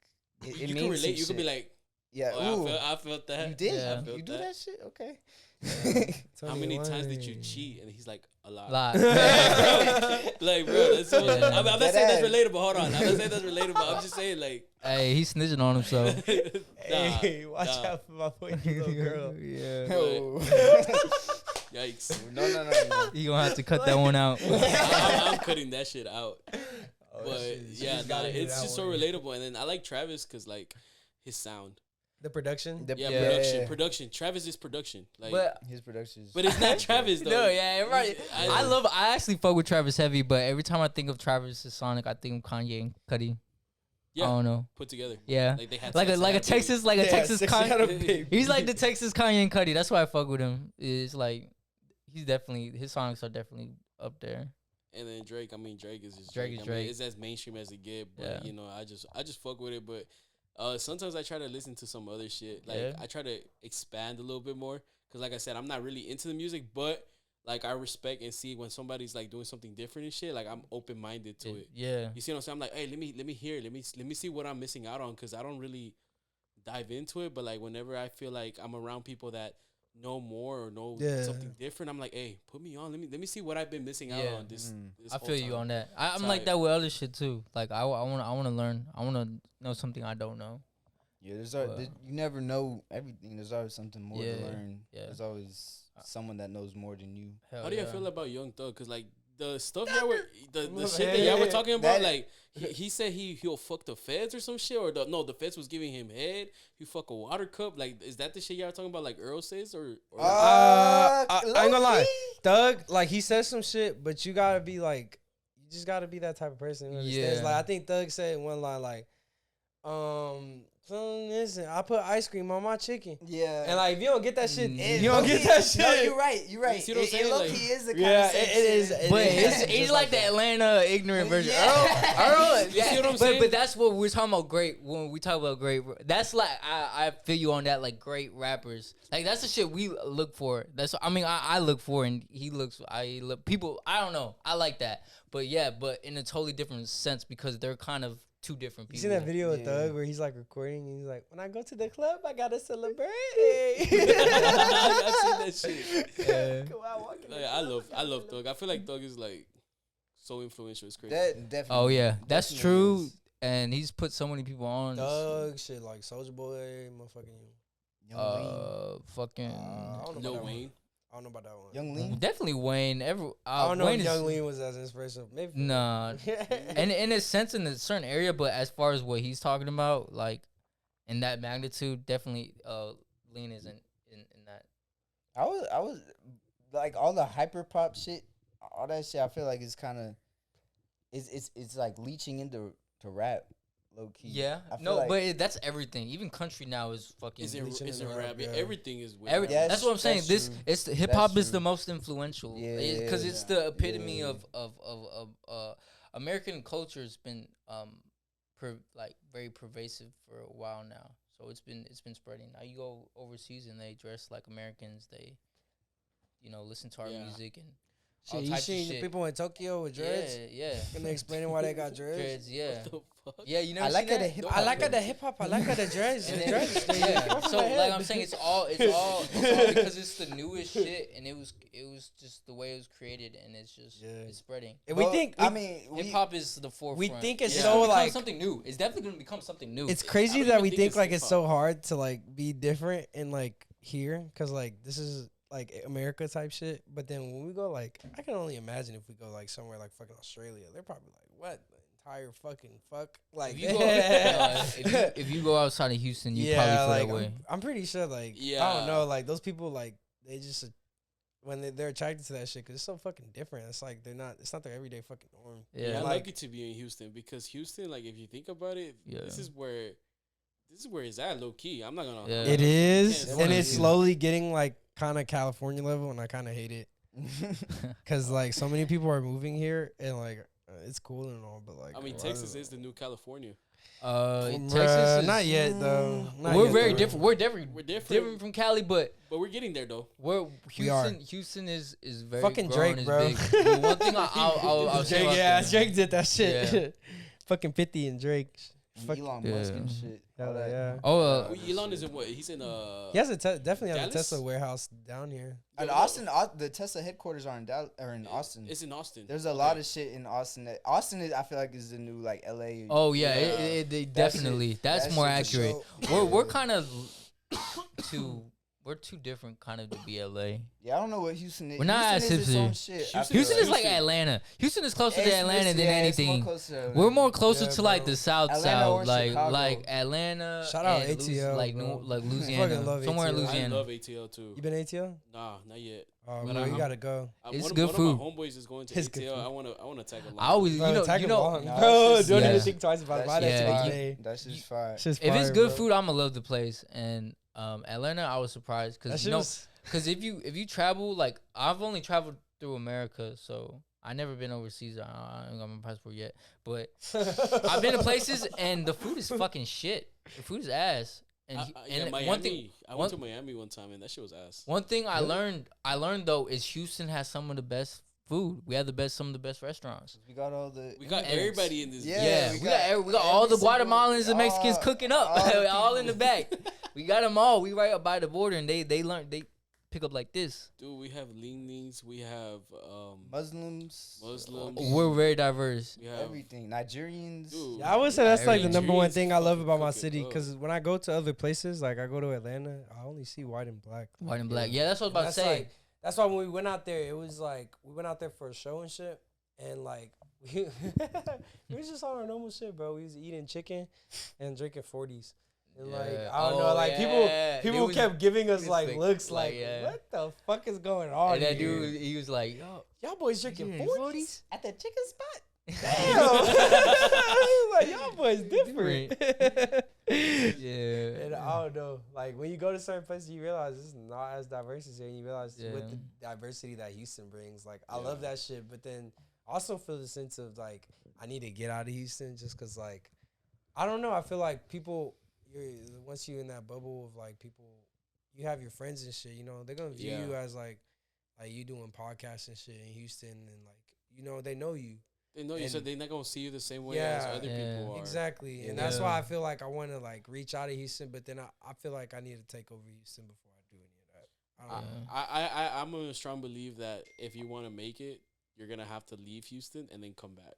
it you means can relate. some You can be shit. like, yeah. oh, Ooh, I felt that. you did. Yeah. I felt You do that shit. Okay. How many times did you 21. cheat? And he's like, a lot. Lot. Like, bro, that's so. Yeah. I'm not Dead saying that's ass. relatable. Hold on, I'm not saying that's relatable. I'm just saying like, Hey, he's snitching on himself. Hey, watch nah. out for my 14-year-old girl. Yeah. Oh. Yikes. No. You gonna have to cut that one out. I'm cutting that shit out. But shit, yeah, she's nah, gotta do it's that just so one. relatable. And then I like Travis because like his sound. The production. Yeah, Yeah. production. Travis is production. Like, But His productions. but it's not Travis though. no, yeah, right. I- I actually fuck with Travis heavy, but every time I think of Travis' Sonic, I think of Kanye and Cudi. Yeah, I don't know. put together. Yeah. Like they had Like sex a and had baby. Texas Kanye. He's like the the Texas Kanye and Cudi. That's why I fuck with him. It's like his songs are definitely up there. And then Drake, I mean Drake is just Drake is I mean, Drake. it's as mainstream as it get, but Yeah. you know, I just fuck with it. But sometimes I try to listen to some other shit. Like Yeah. I try to expand a little bit more because, like I said, I'm not really into the music, but like I respect and see when somebody's like doing something different and shit. Like I'm open minded to it. Yeah. You see what I'm saying? I'm like, hey, let me hear, let me see what I'm missing out on because I don't really dive into it. But like whenever I feel like I'm around people that know more or know Yeah. something different, I'm like, hey, put me on. Let me see what I've been missing out Yeah. on this. this I whole feel you time. on that. I'm Tight. like that with other shit too. Like I wanna learn. I wanna know something I don't know. Yeah, Well, you never know everything. There's always something more Yeah, to learn. yeah. There's always someone that knows more than you. Hell How do you yeah. feel about Young Thug? Cause like the stuff y'all were the shit that y'all were talking about, like he said he'll fuck the feds or some shit, or the feds was giving him head. He fuck a water cup. Like, is that the shit y'all talking about? Like Earl says, or I ain't gonna lie. Thug, like, he says some shit, but you gotta be like, you just gotta be that type of person who understands. Yeah. Like, I think Thug said in one line, like, so listen, I put ice cream on my chicken. Yeah. And like, if you don't get that shit, Mm. you don't get that shit. No, you're right. You're right. see what I'm saying? It low Like- key is the kind Yeah, of same it is. shit. It But is. it's Just like the Atlanta ignorant version. Yeah. Earl, You see what I'm but, saying? But that's what we're talking about. Great when we talk about great. That's like I feel you on that. Like great rappers. Like that's the shit we look for. That's I look for, and he looks. I look people. I don't know. I like that. But yeah, but in a totally different sense because they're kind of two different You people. seen that video with Yeah. Thug where he's like recording and he's like, when I go to the club, I gotta celebrate. I've seen that shit. Yeah. Come on, walk in the Like, club, I love Thug. I feel like Thug is like so influential. It's crazy. That definitely. Oh yeah, that's definitely true. is. And he's put so many people on. Thug shit like Soulja Boy, motherfucking. Young Lean. Fucking. I don't know Lil about that Wayne. one. I don't know about that one. Young Lean. Definitely Wayne. I don't know Wayne if is, Young Lean was as inspirational. Maybe. Nah. And in a sense, in a certain area, but as far as what he's talking about, like in that magnitude, definitely, Lean is in that. I was like all the hyper pop shit, all that shit. I feel like it's kind of, it's like leeching into rap, low key. Yeah. I feel No, like- but that's everything. Even country now is fucking. Isn't in the rap? rap, yeah. Everything is with Every, rap. that's what I'm saying. That's This true. it's hip hop That's is the true. most influential. Yeah, Because it's yeah. the epitome Yeah. of American culture has been like very pervasive for a while now. So it's been spreading. Now you go overseas and they dress like Americans. They, listen to our Yeah. music and Shit, all you types of seen the shit. people in Tokyo with dreads? Yeah, yeah. Can they explain why they got dreads? Dreads, yeah. What the fuck? Yeah, you know. I like it. The hip I like how the hip hop. I like how the dreads. And The then, dreads. they yeah. come from So the like head. I'm saying, it's all because it's the newest shit, and it was just the way it was created, and it's just Yeah. it's spreading. And we Well, think. I mean, Hip hop is the forefront. think it's It's so, gonna become like- something new. It's definitely gonna become something new. it's I crazy don't that even we think think it's like it's hip-hop. so hard to like be different and like here because like this is like America type shit. But then when we go like, I can only imagine if we go like somewhere like fucking Australia, they're probably like, what the entire fucking fuck like. if you go, if you go outside of Houston, you probably feel like that way. I'm pretty sure like I Yeah. don't know like those people like they just when they're attracted to that shit because it's so fucking different. It's like it's not their everyday fucking norm. Yeah, Yeah, I'm like- lucky to be in Houston because Houston, like, if you think about it, Yeah. this is where it's at, low key. I'm not gonna. Yeah. It is, Yeah, and one of it's the- slowly getting like kind of California level, and I kind of hate it because like so many people are moving here, and like it's cool and all, but like I mean, why Texas the- is the new California. Bruh, Texas is not yet though. Not we're yet, very though. different. We're different. We're different. Different from Cali, but But we're getting there though. we're We are. Houston is very Fucking growing, Drake, is bro. big. But one thing I'll say Drake, about yeah, them- Drake did that shit. Yeah. Fucking 50 and Drake. Fuck, Elon Musk and Yeah. shit. hell all that. yeah. Oh, Well, Elon is in what? He's in He has definitely has a Dallas? Tesla warehouse down here. And No, Austin, the Tesla headquarters are in Austin. It's in Austin. There's a lot of shit in Austin. Austin is, I feel like, is the new like LA. Oh yeah, Yeah. they That shit- definitely. That's that more shit for accurate. sure. We're kind of too different kind of to be LA. Yeah, I don't know what Houston is. We're not Houston as is its own hip shit. I Houston feel Houston is like Houston. Atlanta. Houston is closer It's- to Atlanta it's- than yeah, it's more anything. closer to We're more closer Yeah, to like bro. the south Atlanta or like Chicago. Atlanta. Shout out and ATL, like bro. like Fucking Louisiana, love somewhere in ATL. I Louisiana. love ATL too. You been ATL? Nah, not yet. Oh, But bro, you I'm- gotta go. It's one good of food. my homeboys is going to It's good ATL. food. I wanna tag along. I always, Bro, tag you him know, along. Nah, Bro, that's don't just- even yeah. think twice about it. Buy that Yeah, shit you- today. That's just fire. Shit's if it's fire, good bro. food, I'ma love the place. And Atlanta, I was surprised That because shit was. Because if you travel, like I've only traveled through America, so I never been overseas. I ain't got my passport yet, but I've been to places and the food is fucking shit. The food is ass. And yeah, Miami. one thing, I went to Miami one time and that shit was ass. one thing I Really? learned though is Houston has some of the best food. We have some of the best restaurants. We got all the. We got immigrants. everybody in this. Yeah, Yeah, we we got got all the every single- Guatemalans and Mexicans all- cooking up, all the all in the people. back. We got them all. We right up by the border, and they learn they pick up like this. Dude, we have leanings. We have Muslims, We're very diverse. we have everything. Nigerians. Dude. Yeah, I would say that's like the number one Nigerians thing I love fucking about my cook it city. up. Because when I go to other places, like I go to Atlanta, I only see white and black. White and black. Yeah, that's what I was about to That's say. like, that's why when we went out there, it was like we went out there for a show and shit, and like we was just on our normal shit, bro. We was eating chicken and drinking 40s. And like Yeah. I don't know, Oh, like yeah. people Dude was- kept giving us was like like- looks like, like, yeah. what the fuck is going on? And that here? dude, he was like, yo, Y'all boys drinking drinking 40s at the chicken spot? Damn. Damn. Like y'all boys different. Yeah. And I don't know. Like when you go to certain places, you realize this is not as diverse as here, and you realize with the diversity that Houston brings. Like I love that shit, but then I also feel the sense of like I need to get out of Houston just because like I don't know. I feel like people, once you're in that bubble of like people, you have your friends and shit. You know, they're gonna view you as like you doing podcasts and shit in Houston, and like you know they know you. They know you, And- so they're not gonna see you the same way as other people are. Exactly. And Yeah. that's why I feel like I want to like reach out of Houston, but then I feel like I need to take over Houston before I do any of that. I don't know. I'm a strong believe that if you want to make it, you're gonna have to leave Houston and then come back.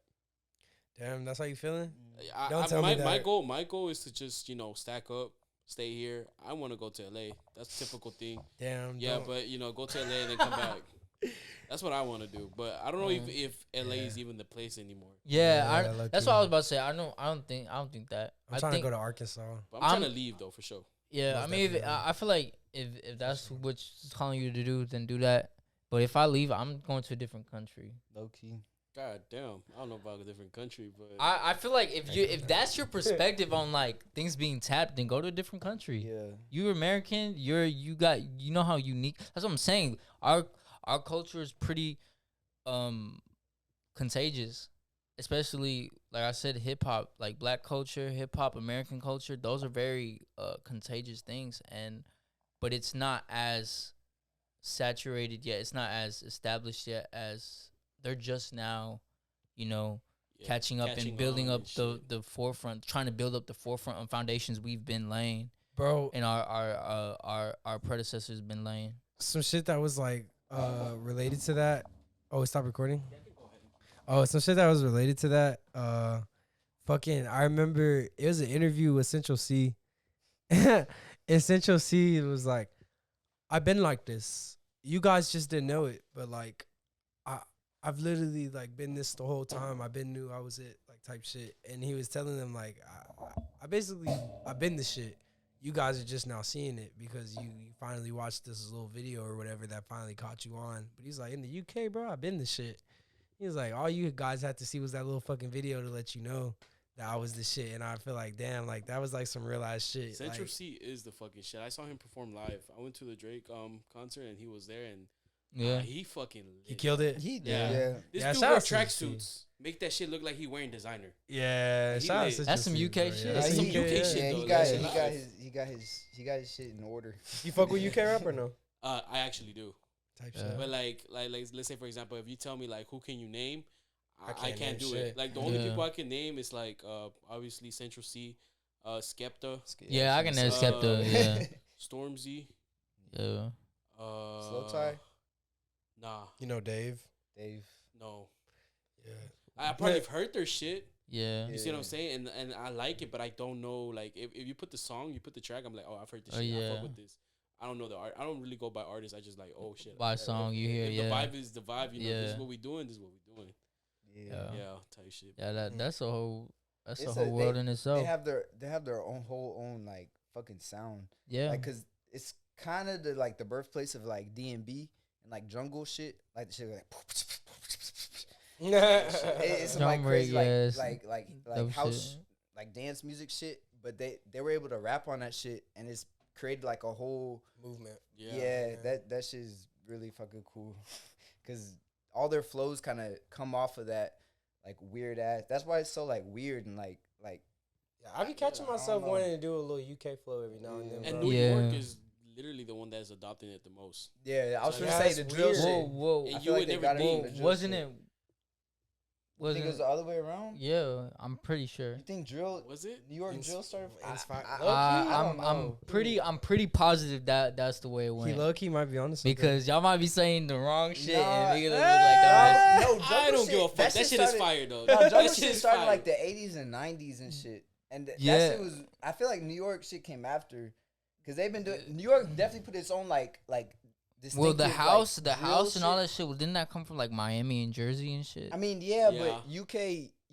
Damn, that's how you feeling? I, Don't I, tell me my that. my goal is to just stack up, stay here. I want to go to LA. That's a typical thing. Damn. Yeah, don't. but go to LA and then come back. That's what I want to do. But I don't know if LA is even the place anymore. Yeah, Yeah, that's what I was about to say. I don't think that. I'm I trying think, to go to Arkansas. But I'm trying to leave though for sure. Yeah, Most I mean, definitely. I feel like if that's what's calling you to do, then do that. But if I leave, I'm going to a different country. Low key. God damn, I don't know about a different country, but I feel like if that's your perspective on like things being tapped, then go to a different country. Yeah. You're American. You know how unique. That's what I'm saying. Our culture is pretty contagious, especially like I said, hip hop, like black culture, hip hop, American culture. Those are very contagious things, but it's not as saturated yet. It's not as established yet as they're just now, catching up and building on up and shit. the forefront, trying to build up the forefront on foundations we've been laying, Bro, and our predecessors been laying. some shit that was like related to that. Oh, stop recording? Oh, some shit that was related to that. I remember it was an interview with Central C. And Central C was like, I've been like this. You guys just didn't know it, but like I've literally like been this the whole time. I've been knew I was it, like type shit. And he was telling them like I've been the shit. You guys are just now seeing it because you finally watched this little video or whatever that finally caught you on. But he's like, in the UK, bro, I've been the shit. He was like, all you guys had to see was that little fucking video to let you know that I was the shit. And I feel like, damn, like that was like some real ass shit. Central Like, C is the fucking shit. I saw him perform live. I went to the Drake concert and he was there and Yeah, he fucking lit. he killed it. He Yeah. yeah. This Yeah, dude shout wear out to tracksuits. Make that shit look like he wearing designer. Yeah, He shout out lit. to That's some Central C, UK bro. shit. Yeah, That's some UK, UK yeah. shit. Yeah, though. he That got shit he live. got his shit in order. You fuck with UK rap or no? I actually do. Type Yeah. shit. But like let's say for example, if you tell me like who can you name, I can't can't name do shit. it. Like the only Yeah. people I can name is like obviously Central C, Skepta, yeah, I can Uh, accept the yeah, Stormzy, yeah. Slow tie. Nah, You know Dave? Dave. no. Yeah. I probably have heard their shit. Yeah. You see what I'm saying? And I like it, but I don't know. Like if you put the song, you put the track, I'm like, oh, I've heard this Oh, shit. I yeah. fuck with this. I don't know the art. I don't really go by artists. I just like, oh shit. By If- song you if hear, the yeah. vibe is the vibe. This Yeah. is what we doing. This is what we doing. Yeah. Yeah, type shit. Yeah, that's a whole It's whole world in itself. They have their own whole like fucking sound. Yeah. Like, cause it's kind of the birthplace of like D&B and like jungle shit. Like the shit like. It's some like Drum crazy rig, yes. like Dope house shit. like dance music shit. But they were able to rap on that shit and it's created like a whole Movement. yeah. That shit is really fucking cool. Cause all their flows kind of come off of that like weird ass. That's why it's so like weird and like Yeah, I be catching I don't myself know. wanting to do a little UK flow every now and then. Yeah. And bro. New Yeah. York is literally the one that's adopting it the most. yeah. I was So gonna that's say the drill weird. shit. Whoa. And I you feel like would they never got it think- from the drill Wasn't shit. it? You think it was the other way around? Yeah, I'm pretty sure. You think drill Was it? New York drill started? I'm pretty positive that that's the way it He went. low key might be on something. Because y'all might be saying the wrong shit Nah, and making it look like that. No, I don't give a fuck. That shit is started- fire though. No, That jungle shit shit is started fire. like the 80s and 90s and shit. And that Yeah. shit was. I feel like New York shit came after, because they've been doing. New York definitely put its own like. Well, the distinctive, house, like, the drill house and all shit. that shit. Well, didn't that come from like Miami and Jersey and shit? I mean, yeah, Yeah. but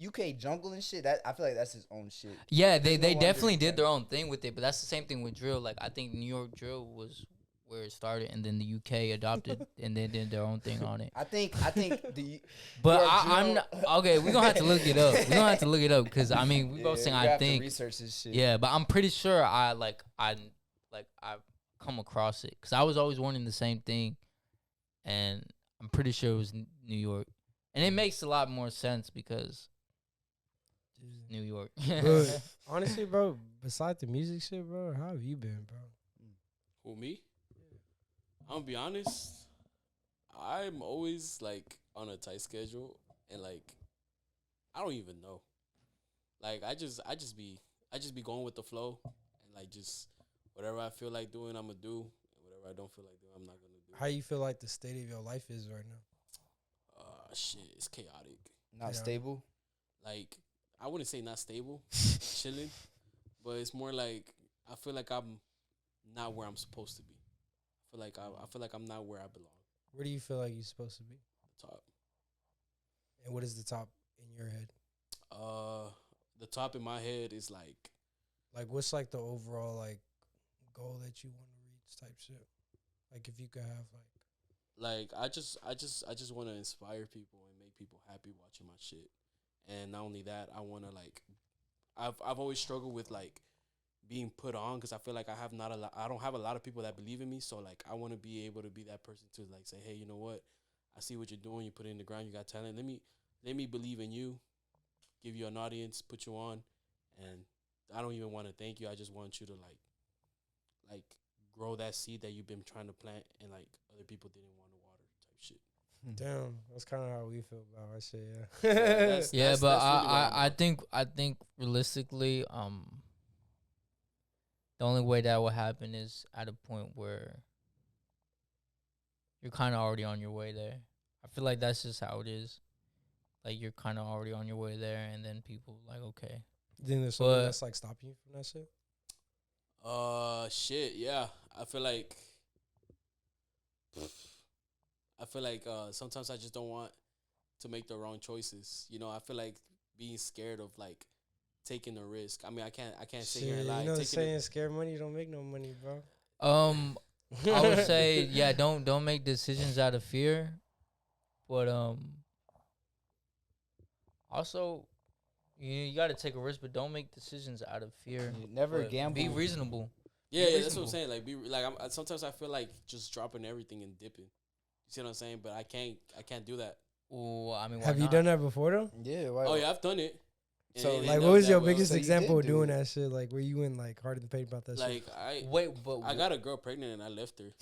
UK jungle and shit. That I feel like that's his own shit. Yeah, they There's no definitely wonder- did their own thing with it, but that's the same thing with drill. Like I think New York drill was where it started, and then the UK adopted, and they did their own thing on it. I think the. But York I'm drill- not, okay. We're gonna have to look it up. We're gonna have to look it up because I mean we both saying we I have to think. research this shit. Yeah, but I'm pretty sure I've come across it because I was always wanting the same thing, and I'm pretty sure it was New York, and it makes a lot more sense because New York. Bro, honestly, bro, besides the music shit, bro, how have you been, bro? Who, me? I'm gonna be honest. I'm always like on a tight schedule, and like I don't even know. Like I just be going with the flow, and like just whatever I feel like doing, I'm gonna do, and whatever I don't feel like doing, I'm not gonna do. How you feel like the state of your life is right now? Shit, it's chaotic. Not Yeah. stable. Like I wouldn't say not stable, chilling, but it's more like I feel like I'm not where I'm supposed to be. I feel like I'm not where I belong. Where do you feel like you're supposed to be? Top. And what is the top in your head? The top in my head is like Like, what's like the overall like goal that you want to reach type shit? Like, if you could have I just want to inspire people and make people happy watching my shit. And not only that, I want to like I've always struggled with like being put on because I feel like I don't have a lot of people that believe in me. So like I want to be able to be that person to like say, hey, you know what? I see what you're doing. You put it in the ground. You got talent. Let me believe in you. Give you an audience. Put you on. And I don't even want to thank you. I just want you to like grow that seed that you've been trying to plant, and like other people didn't want to water type shit. damn, that's kind of how we feel about our shit. Yeah, Yeah. that's- Yeah, but really what I'm I think realistically, the only way that will happen is at a point where you're kind of already on your way there. I feel like that's just how it is. Like you're kind of already on your way there, and then people like, okay, You think there's something But- that's like stopping you from that shit? Shit, yeah. I feel like sometimes I just don't want to make the wrong choices. You know, I feel like being scared of like taking a risk. I mean, I can't sit here Shit, and lie. you know the Taking saying, "Scare money don't make no money, bro." I would say yeah, don't make decisions out of fear, but also you got to take a risk, but don't make decisions out of fear. You never But gamble. Be reasonable. yeah, be that's what I'm reasonable. saying. Like, sometimes I feel like just dropping everything and dipping. You see what I'm saying? But I can't do that. Well, I mean, why Have you not? done that before though? Yeah. Why? Oh yeah, I've done it. And So, it like, ended Like, up what was that your well. biggest So you example did of do doing it. that shit? Like, where you went like hard in the paint about that shit? Like Wait, but I got a girl pregnant and I left her.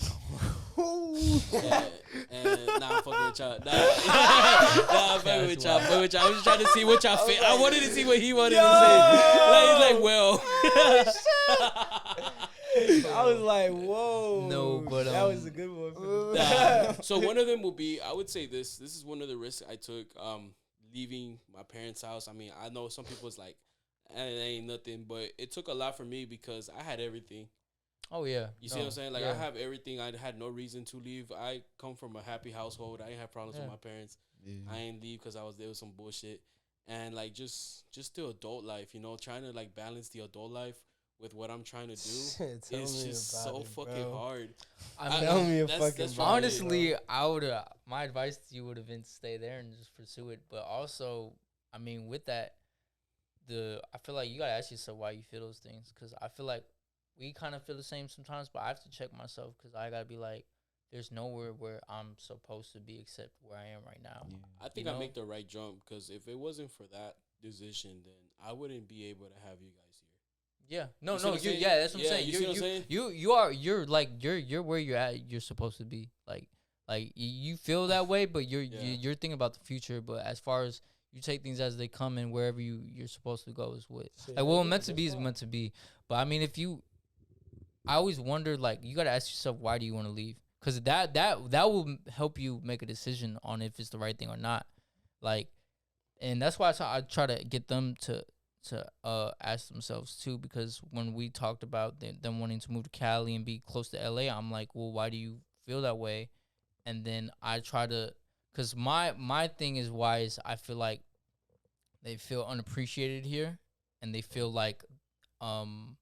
Yeah, and nah, I'm fucking with y'all. Nah, I'm fucking with y'all. I was just trying to see what y'all fit. I wanted to see what he wanted to say. Like, he's like, well. I was like, whoa. No, but, that was a good one. Nah. So one of them will be, I would say this is one of the risks I took, leaving my parents' house. I mean, I know some people's like, it ain't nothing, but it took a lot for me because I had everything. Oh yeah. You see what I'm saying? Like, I have everything. I had no reason to leave. I come from a happy household. I ain't have problems with my parents. I ain't leave because there was some bullshit. And like just the adult life, you know, trying to like balance the adult life with what I'm trying to do. Shit, tell It's me just about so it, fucking bro. hard. Tell me that's fucking really about it. Honestly, I would my advice to you would have been to stay there and just pursue it. But also, I mean, with that, I feel like you gotta ask yourself why you feel those things. Because I feel like we kind of feel the same sometimes, but I have to check myself because I gotta be like, there's nowhere where I'm supposed to be except where I am right now. I think You I know? make the right jump because if it wasn't for that decision, then I wouldn't be able to have you guys here. Yeah, no, You see what I'm saying? yeah, that's what I'm Yeah, saying. you see what I'm saying? You're where you're at. You're supposed to be like you feel that way, but you're thinking about the future. But as far as You take things as they come, and wherever you're supposed to go is what. Shit, Like, what yeah, meant to that's be is fine. meant to be. But I mean, I always wondered, like, you gotta ask yourself, why do you want to leave? Because that will help you make a decision on if it's the right thing or not. Like, and that's why I try to get them to ask themselves too. Because when we talked about them wanting to move to Cali and be close to LA, I'm like, well, why do you feel that way? And then I try to, because my thing is why is I feel like they feel unappreciated here, and they feel like um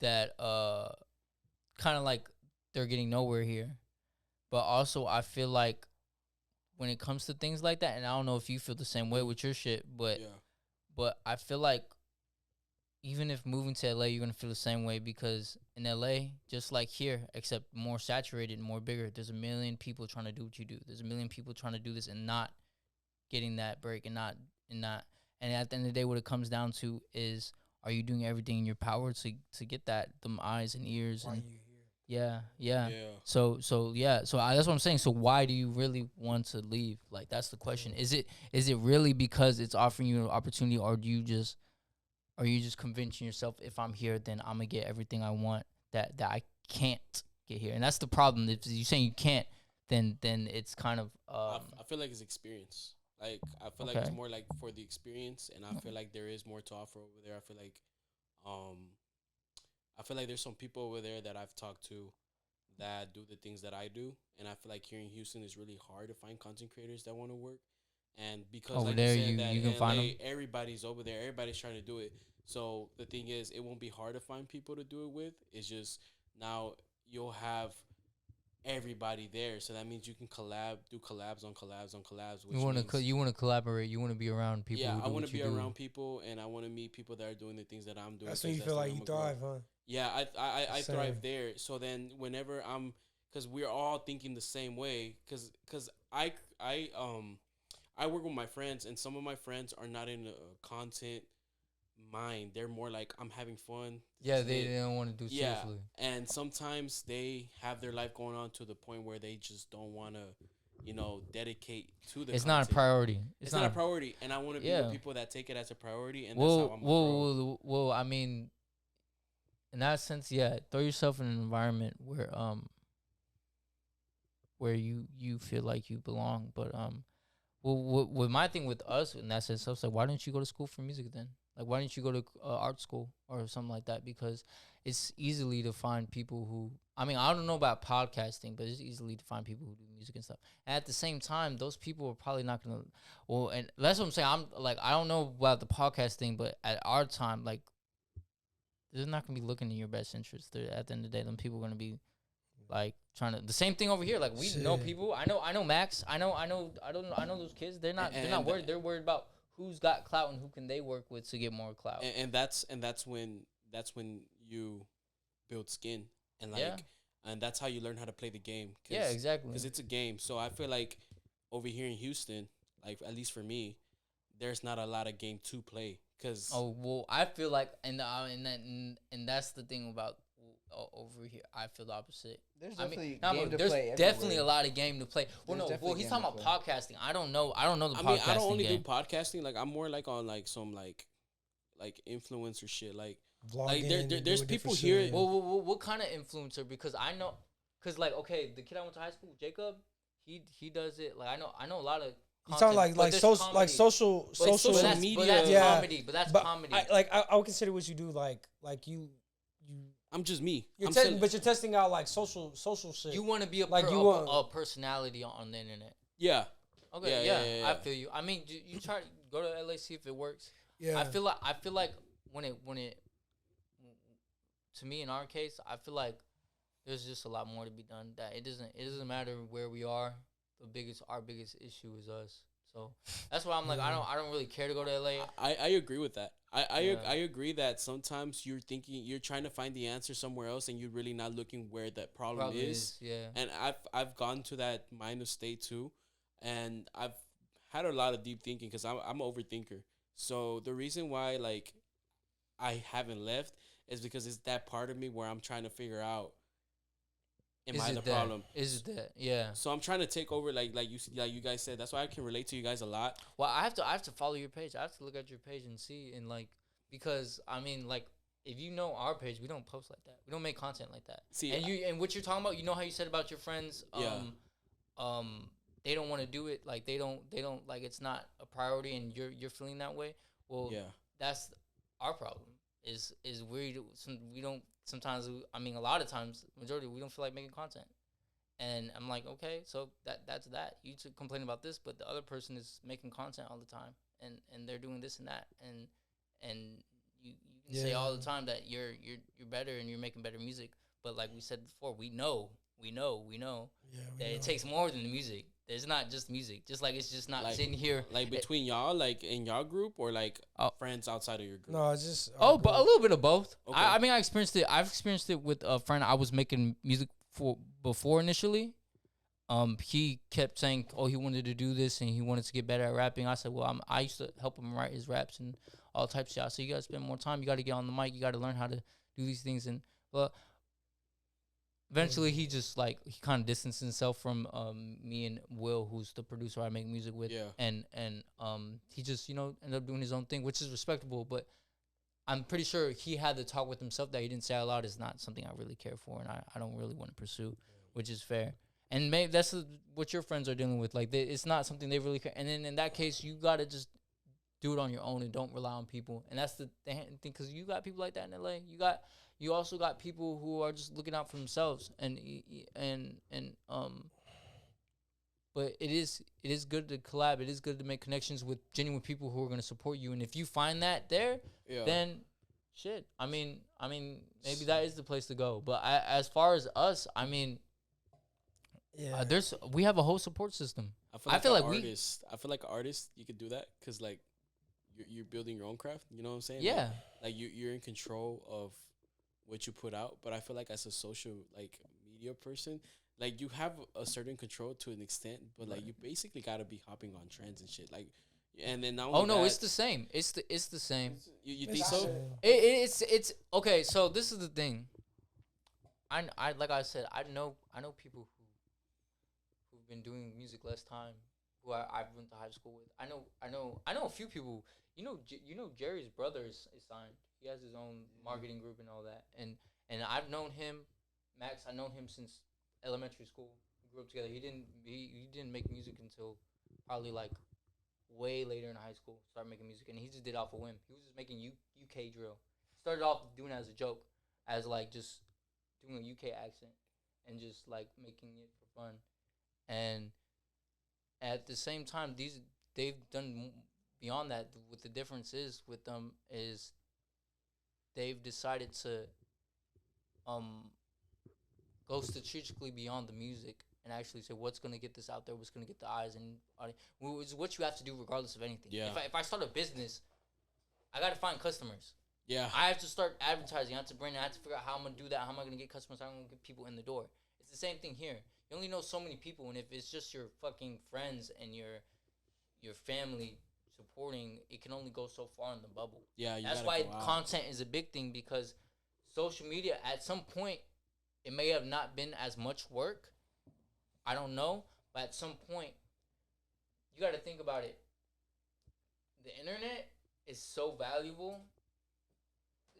that kind of like they're getting nowhere here. But also I feel like when it comes to things like that, and I don't know if you feel the same way with your shit, but Yeah. I feel like even if moving to LA, you're gonna feel the same way, because in LA, just like here, except more saturated and more bigger, there's a million people trying to do what you do. There's a million people trying to do this and not getting that break, and not and at the end of the day, what it comes down to is, are you doing everything in your power to get them eyes and ears? Why And you here? yeah. Yeah. So that's what I'm saying. So why do you really want to leave? Like, that's the question. Is it really because it's offering you an opportunity, or are you just convincing yourself, if I'm here, then I'm gonna get everything I want that I can't get here? And that's the problem. If you're saying you can't, then it's kind of I feel like it's experience. Like, I feel like it's Okay. more like for the experience, and I feel like there is more to offer over there. Um, I feel like there's some people over there that I've talked to that do the things that I do, and I feel like here in Houston it's really hard to find content creators that want to work. And because, over like there. you said, that You in can find them. LA, everybody's over there, everybody's trying to do it. So the thing is, it won't be hard to find people to do it with. It's just now you'll have everybody there, so that means you can do collabs on collabs on collabs, which means You want to collaborate. You want to be around people yeah, who I do want to what you be do. around people, and I want to meet people that are doing the things that I'm doing. That's when 'Cause you that's feel the way like I'm you gonna grow. thrive, huh? Yeah, I Same. thrive there. So then whenever because we're all thinking the same way, because I work with my friends, and some of my friends are not in a content mind. They're more like, I'm having fun. This Yeah, is they it. don't want to do Yeah, seriously. and sometimes they have their life going on to the point where they just don't want to, dedicate to the It's not a content. priority. It's not a priority, and I want to be with Yeah. people that take it as a priority, and that's how I'm gonna grow. Well. I mean, in that sense, yeah. Throw yourself in an environment where you feel like you belong. But well, with my thing with us in that sense, I was like, why didn't you go to school for music then? Like, why didn't you go to art school or something like that? Because it's easily to find people who. I mean, I don't know about podcasting, but it's easily to find people who do music and stuff. And at the same time, those people are probably not gonna. Well, and that's what I'm saying. I'm like, I don't know about the podcast thing, but at our time, like, they're not gonna be looking in your best interest. At the end of the day, them people are gonna be like trying to the same thing over here. Like, we know Shit. people. I know Max. I know those kids. They're not And worried. They're worried about who's got clout and who can they work with to get more clout. and that's when you build skin, and Yeah. and that's how you learn how to play the game. Yeah, exactly. Because it's a game. So I feel like over here in Houston, like, at least for me, there's not a lot of game to play. Because Oh well, I feel like, and that's the thing about over here. I feel the opposite. There's I definitely mean, nah, game but to there's play definitely a everywhere. lot of game to play. Well, There's no, well, definitely he's game talking to about podcasting. I don't know the I podcasting mean, I don't only game. do podcasting. Like, I'm more like on like some like influencer shit. Like Vlogging. there's doing people different here. shit. Well, what kind of influencer? Because I know, like, okay, the kid I went to high school, Jacob, he does it. Like, I know a lot of. You talking content, but like there's social, like comedy. social, But social social that's, media- But that's Yeah. comedy. But that's But comedy. I would consider what you do like you I'm just me. you're I'm testing, but you're testing out like social shit. You want to be a Like, you want- a personality on the internet. yeah. Okay, Yeah. I feel you. I mean, you try to go to LA, see if it works. Yeah. I feel like when it to me in our case, I feel like there's just a lot more to be done. That it doesn't matter where we are. Our biggest issue is us. So that's why I'm like, I don't really care to go to LA. I agree with that. I Yeah. agree that sometimes you're trying to find the answer somewhere else, and you're really not looking where that problem Probably is. yeah. And I've gone to that mind of state too, and I've had a lot of deep thinking because I'm an overthinker. So the reason why, like, I haven't left is because it's that part of me where I'm trying to figure out am I the problem? Is it that? Yeah. So I'm trying to take over, like you guys said. That's why I can relate to you guys a lot. Well, I have to follow your page. I have to look at your page and see, and like, because I mean, like, if you know our page, we don't post like that. We don't make content like that. See, And what you're talking about, you know how you said about your friends, they don't want to do it, like they don't like, it's not a priority, and you're feeling that way. Well, yeah, that's our problem. Is we don't sometimes. I mean, a lot of times, majority, we don't feel like making content. And I'm like, okay, so that's that. You two complain about this, but the other person is making content all the time, and they're doing this and that, and you can say all the time that you're better and you're making better music, but like we said before, we know that it takes more than the music. It's not just music. Just like it's just not like, sitting here. Like between y'all, like in y'all group, or like friends outside of your group. No, it's just but a little bit of both. Okay. I mean, I've experienced it with a friend I was making music for before initially. He kept saying, oh, he wanted to do this and he wanted to get better at rapping. I said, well, I used to help him write his raps and all types of shit. I said, you gotta spend more time. You gotta get on the mic. You gotta learn how to do these things. And well, eventually he just like he kind of distanced himself from me and Will, who's the producer I make music with. Yeah. And he just ended up doing his own thing, which is respectable. But I'm pretty sure he had the talk with himself that he didn't say out loud is not something I really care for, and I don't really want to pursue, which is fair. And maybe that's what your friends are dealing with. Like it's not something they really care. And then in that case, you gotta just do it on your own and don't rely on people. And that's the thing, because you got people like that in LA. You also got people who are just looking out for themselves. But it is good to collab. It is good to make connections with genuine people who are going to support you. And if you find that there, then shit. I mean, maybe that is the place to go. But as far as us, I mean, we have a whole support system. I feel like an artist, you could do that because like you're building your own craft. You know what I'm saying? Yeah. Like you're in control of what you put out. But I feel like as a social like media person, like you have a certain control to an extent, but like you basically gotta be hopping on trends and shit. Like, and then now. It's the same. It's the same. You think so? It's okay. So this is the thing. I like I said, I know people who've been doing music less time, who I went to high school with. I know a few people. You know Jerry's brother is signed. He has his own marketing group and all that. And I've known him, Max. I've known him since elementary school. We grew up together. He didn't make music until probably like way later in high school. Started making music, and he just did it off a whim. He was just making UK drill. Started off doing it as a joke, as like just doing a UK accent and just like making it for fun. And at the same time, they've done beyond that. What the difference is with them is they've decided to go strategically beyond the music and actually say what's going to get this out there, what's going to get the eyes, and which is what you have to do regardless of anything. Yeah. If I start a business, I got to find customers. Yeah. I have to start advertising. I have to brand. I have to figure out how I'm going to do that. How am I going to get customers? How am I going to get people in the door? It's the same thing here. You only know so many people, and if it's just your fucking friends and your family supporting, it can only go so far in the bubble. Yeah, that's why content is a big thing, because social media at some point it may have not been as much work. I don't know, but at some point you got to think about it. The internet is so valuable.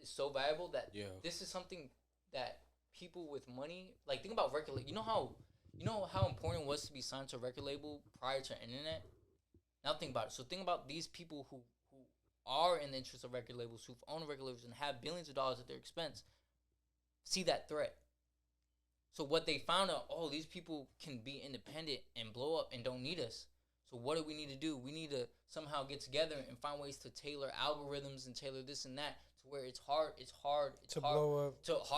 It's so valuable that this is something that people with money, like, think about record label. You know how important it was to be signed to a record label prior to internet? Now think about it. So think about these people who are in the interest of record labels, who've owned record labels and have billions of dollars at their expense, see that threat. So what they found out, these people can be independent and blow up and don't need us. So what do we need to do? We need to somehow get together and find ways to tailor algorithms and tailor this and that to where it's hard to blow up.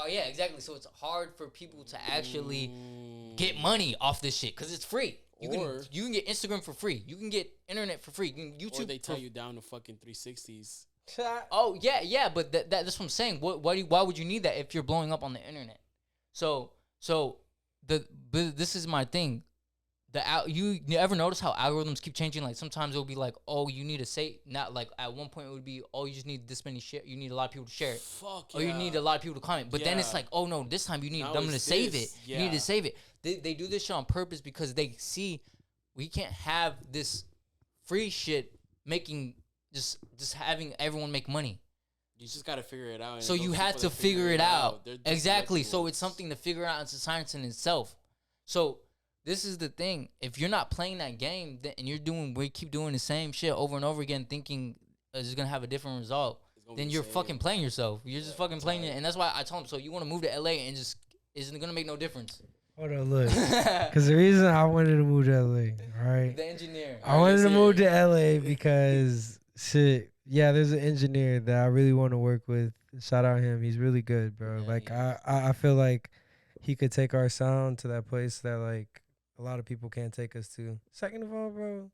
Yeah, exactly. So it's hard for people to actually get money off this shit because it's free. You can get Instagram for free. You can get internet for free. You can YouTube. Or they tell you down to fucking 360s. Oh yeah, but that's what I'm saying. Why would you need that if you're blowing up on the internet? So this is my thing. you ever notice how algorithms keep changing? Like sometimes it'll be like, oh, you need to say not like at one point it would be, oh, you just need this many share. You need a lot of people to share it. Fuck Or you need a lot of people to comment. But then it's Yeah. like, oh no, this time you need Now them to it's save this. it. You need Yeah. to save it. They do this shit on purpose because they see we can't have this free shit making just having everyone make money. You just gotta figure it out. And So those you people have to that figure it out. they're just Exactly. lucky So ones. it's something to figure out. It's a science in itself. So this is the thing. If you're not playing that game and we keep doing the same shit over and over again, thinking it's gonna have a different result, It's gonna then be you're the same. fucking playing yourself. You're just fucking playing right. it, and that's why I told him. So you want to move to LA and just isn't gonna make no difference. Hold on, look. The Because the reason I wanted to move to LA, all right? engineer. I wanted to let's move to hear LA because shit. Yeah, there's an engineer that I really want to work with. Shout out him. He's really good, bro. Yeah, Like he I feel like he could take our sound to that place that like a lot of people can't take us to. Second of all, bro,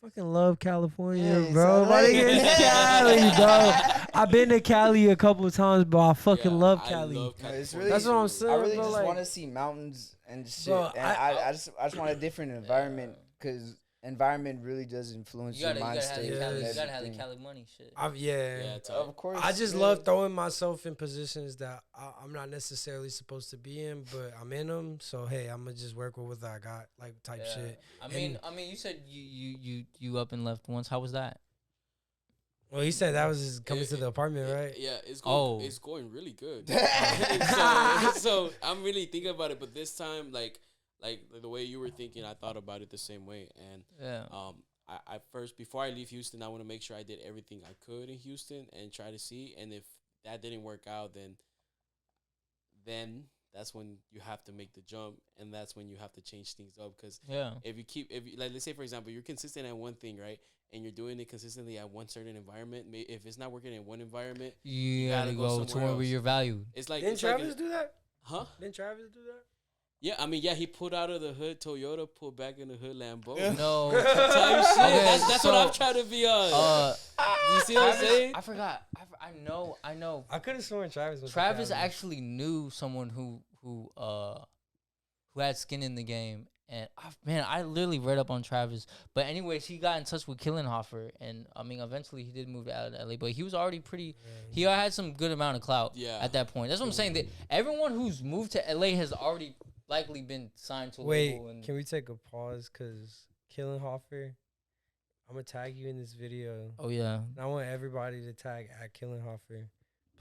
I fucking love California, Hey, bro. son, My like- nigga is Cali, bro. I've been to Cali a couple of times, but I fucking Yeah, love I Cali. love No, it's California really- That's what I'm too. saying. I really bro, just like- want to see mountains and shit. Bro, and I just want a different environment because environment really does influence You your gotta mind have state. the Yeah, Cali. and You gotta have the everything. Cali money shit. Yeah. Yeah, tight. Of course. I just yeah. love throwing myself in positions that I'm not necessarily supposed to be in, but I'm in them. So hey, I'm gonna just work with what I got, like type Yeah. shit. I mean, you said you up and left once. How was that? Well, he said that was just coming to the apartment, right? Yeah, it's Oh. going. It's going really good. so I'm really thinking about it, but this time, like the way you were thinking, I thought about it the same way. And Yeah. I first before I leave Houston, I want to make sure I did everything I could in Houston and try to see. And if that didn't work out, then that's when you have to make the jump, and that's when you have to change things up. Because Yeah. if you like, let's say for example, you're consistent at one thing, right? And you're doing it consistently at one certain environment. If it's not working in one environment, You gotta gotta go go somewhere to where else. you're valued. it's like Didn't it's like Travis do that? huh? Didn't Travis do that? Yeah, I mean, yeah, he pulled out of the hood Toyota, pulled back in the hood Lambo. No. Type shit. Okay, That's what I'm so, trying to be on. You see what I'm saying? I forgot. I know. I could have sworn Travis was. Travis actually knew someone who had skin in the game, and I literally read up on Travis. But anyways, he got in touch with Killenhofer, and I mean, eventually he did move out of LA, but he was already pretty. He had some good amount of clout. Yeah. At that point, that's what I'm saying. That everyone who's moved to LA has already likely been signed to a Wait, label. And can we take a pause? Cause Killenhofer, I'm gonna tag you in this video. oh yeah, And I want everybody to tag at Killenhofer.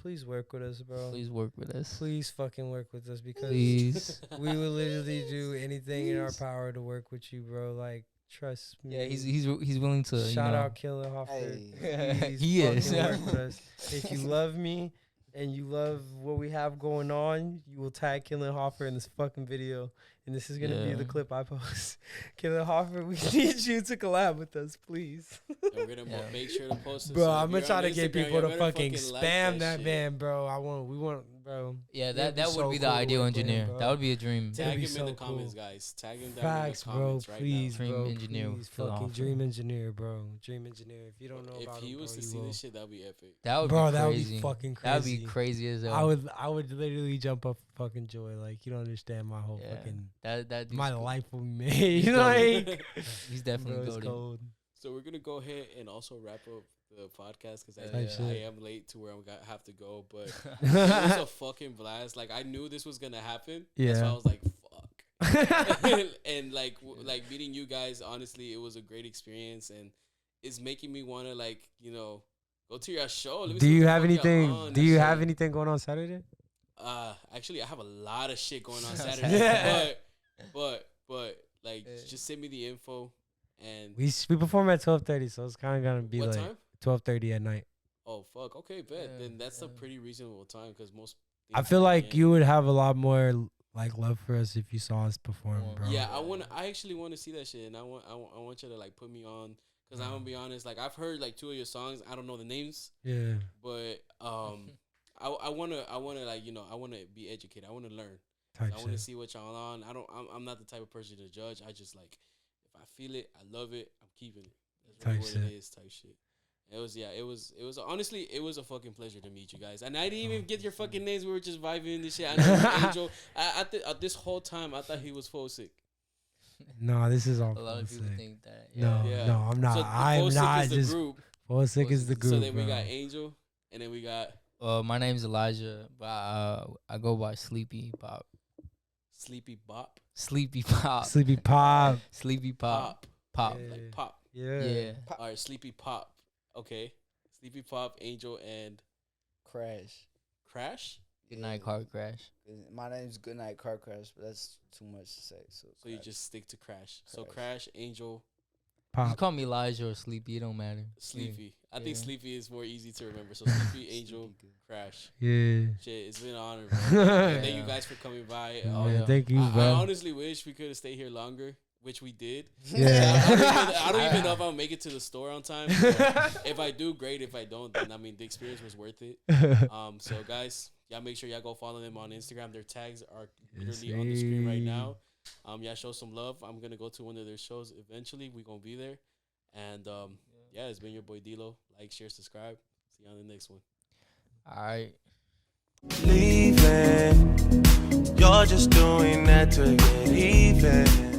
Please work with us, bro. please work with us. Please fucking work with us because Please. we will literally do anything in our power to work with you, bro. Like, trust me. Yeah, he's willing to. Shout you know, out Killenhofer. Hey. Please He fucking is. work with us. If you love me and you love what we have going on, you will tag Killenhofer in this fucking video. And this is gonna be Yeah. the clip I post. Killenhofer, we need you to collab with us, please. And we're gonna Yeah. make sure to post it. Bro, so if I'm gonna you're try on to get Instagram, people you to better fucking like spam that shit. man, bro. We want, bro. Yeah, It'd that be would so be the cool to ideal work with him, engineer. bro. That would be a dream. It'd Tag be him in so the comments, cool. guys. Tag him down Facts, in the bro. comments right Please, Dream bro. engineer Please, for the fucking offer. dream engineer, bro. Dream engineer. If you don't know now. about If he him, was bro, to you see will. this shit, that'd be epic. That would Bro, be that would crazy. be fucking That would crazy. be crazy as hell. I would literally jump up for fucking joy. Like, you don't understand my whole Yeah. fucking That my dude's life will be made. You know, goated. like He's bro, definitely it's goated. cold. So we're gonna go ahead and also wrap up the podcast because Type shit. I am late to where have to go, but it was a fucking blast. Like I knew this was gonna happen. That's why Yeah. I was like, fuck. And like meeting you guys, honestly, it was a great experience, and it's making me want to go to your show. Let me Do see what you the have fuck y'all anything? on Do and you shit. have anything going on Saturday? Actually, I have a lot of shit going on Saturday, but like just send me the info and We perform at 12:30, so it's kind of gonna be what like time? 12:30 at night. Oh fuck, okay, bet. Yeah, Then that's a yeah. pretty reasonable time because most. I things feel happen like in- you would have a lot more like love for us if you saw us perform, bro. Yeah, I actually want to see that shit, and I want you to like put me on because I'm gonna be honest. Like I've heard like 2 of your songs. I don't know the names, Yeah. but I wanna like I wanna be educated. I wanna learn. Type I wanna shit. see what y'all on. I'm not the type of person to judge. I just like if I feel it, I love it. I'm keeping it. That's really Type what shit. it is. Type shit. It was honestly it was a fucking pleasure to meet you guys, and I didn't even get your fucking names. We were just vibing and this shit. I know Angel. At this whole time, I thought he was Foilsic. No, this is all A lot of people Foilsic. think that. No, Yeah. no, I'm not. So the I'm Foilsic not is the just group. Foilsic is the group. So then we bro. got Angel, and then we got My name's Elijah, but I go by Sleepy Pop. Sleepy Bop. Sleepy Pop. Sleepy Pop. Sleepy Pop. Pop. Yeah. Like pop. Yeah. All right, Sleepy Pop. Okay, Sleepy Pop, Angel, and Crash. Crash. Good night, car crash. My name's Goodnight Car Crash, but that's too much to say. So You Crash. just stick to Crash. So Crash. Crash, Angel, You Pop. call me Elijah or Sleepy, it don't matter. Sleepy. I think Yeah. Sleepy is more easy to remember. So Sleepy, Angel, Sleepy good. Crash. Yeah. Shit, it's been an honor, bro. Yeah. Thank you guys for coming by. Man, thank you, I bro. honestly wish we could have stayed here longer, which we did. Yeah. I don't even know if I'll make it to the store on time. But if I do, great. If I don't, then I mean the experience was worth it. So guys, y'all make sure y'all go follow them on Instagram. Their tags are literally on the screen right now. Y'all show some love. I'm gonna go to one of their shows eventually. We gonna be there. And yeah, it's been your boy D-Lo. Like, share, subscribe. See you on the next one. All right. Leaving, you're just doing that to get even.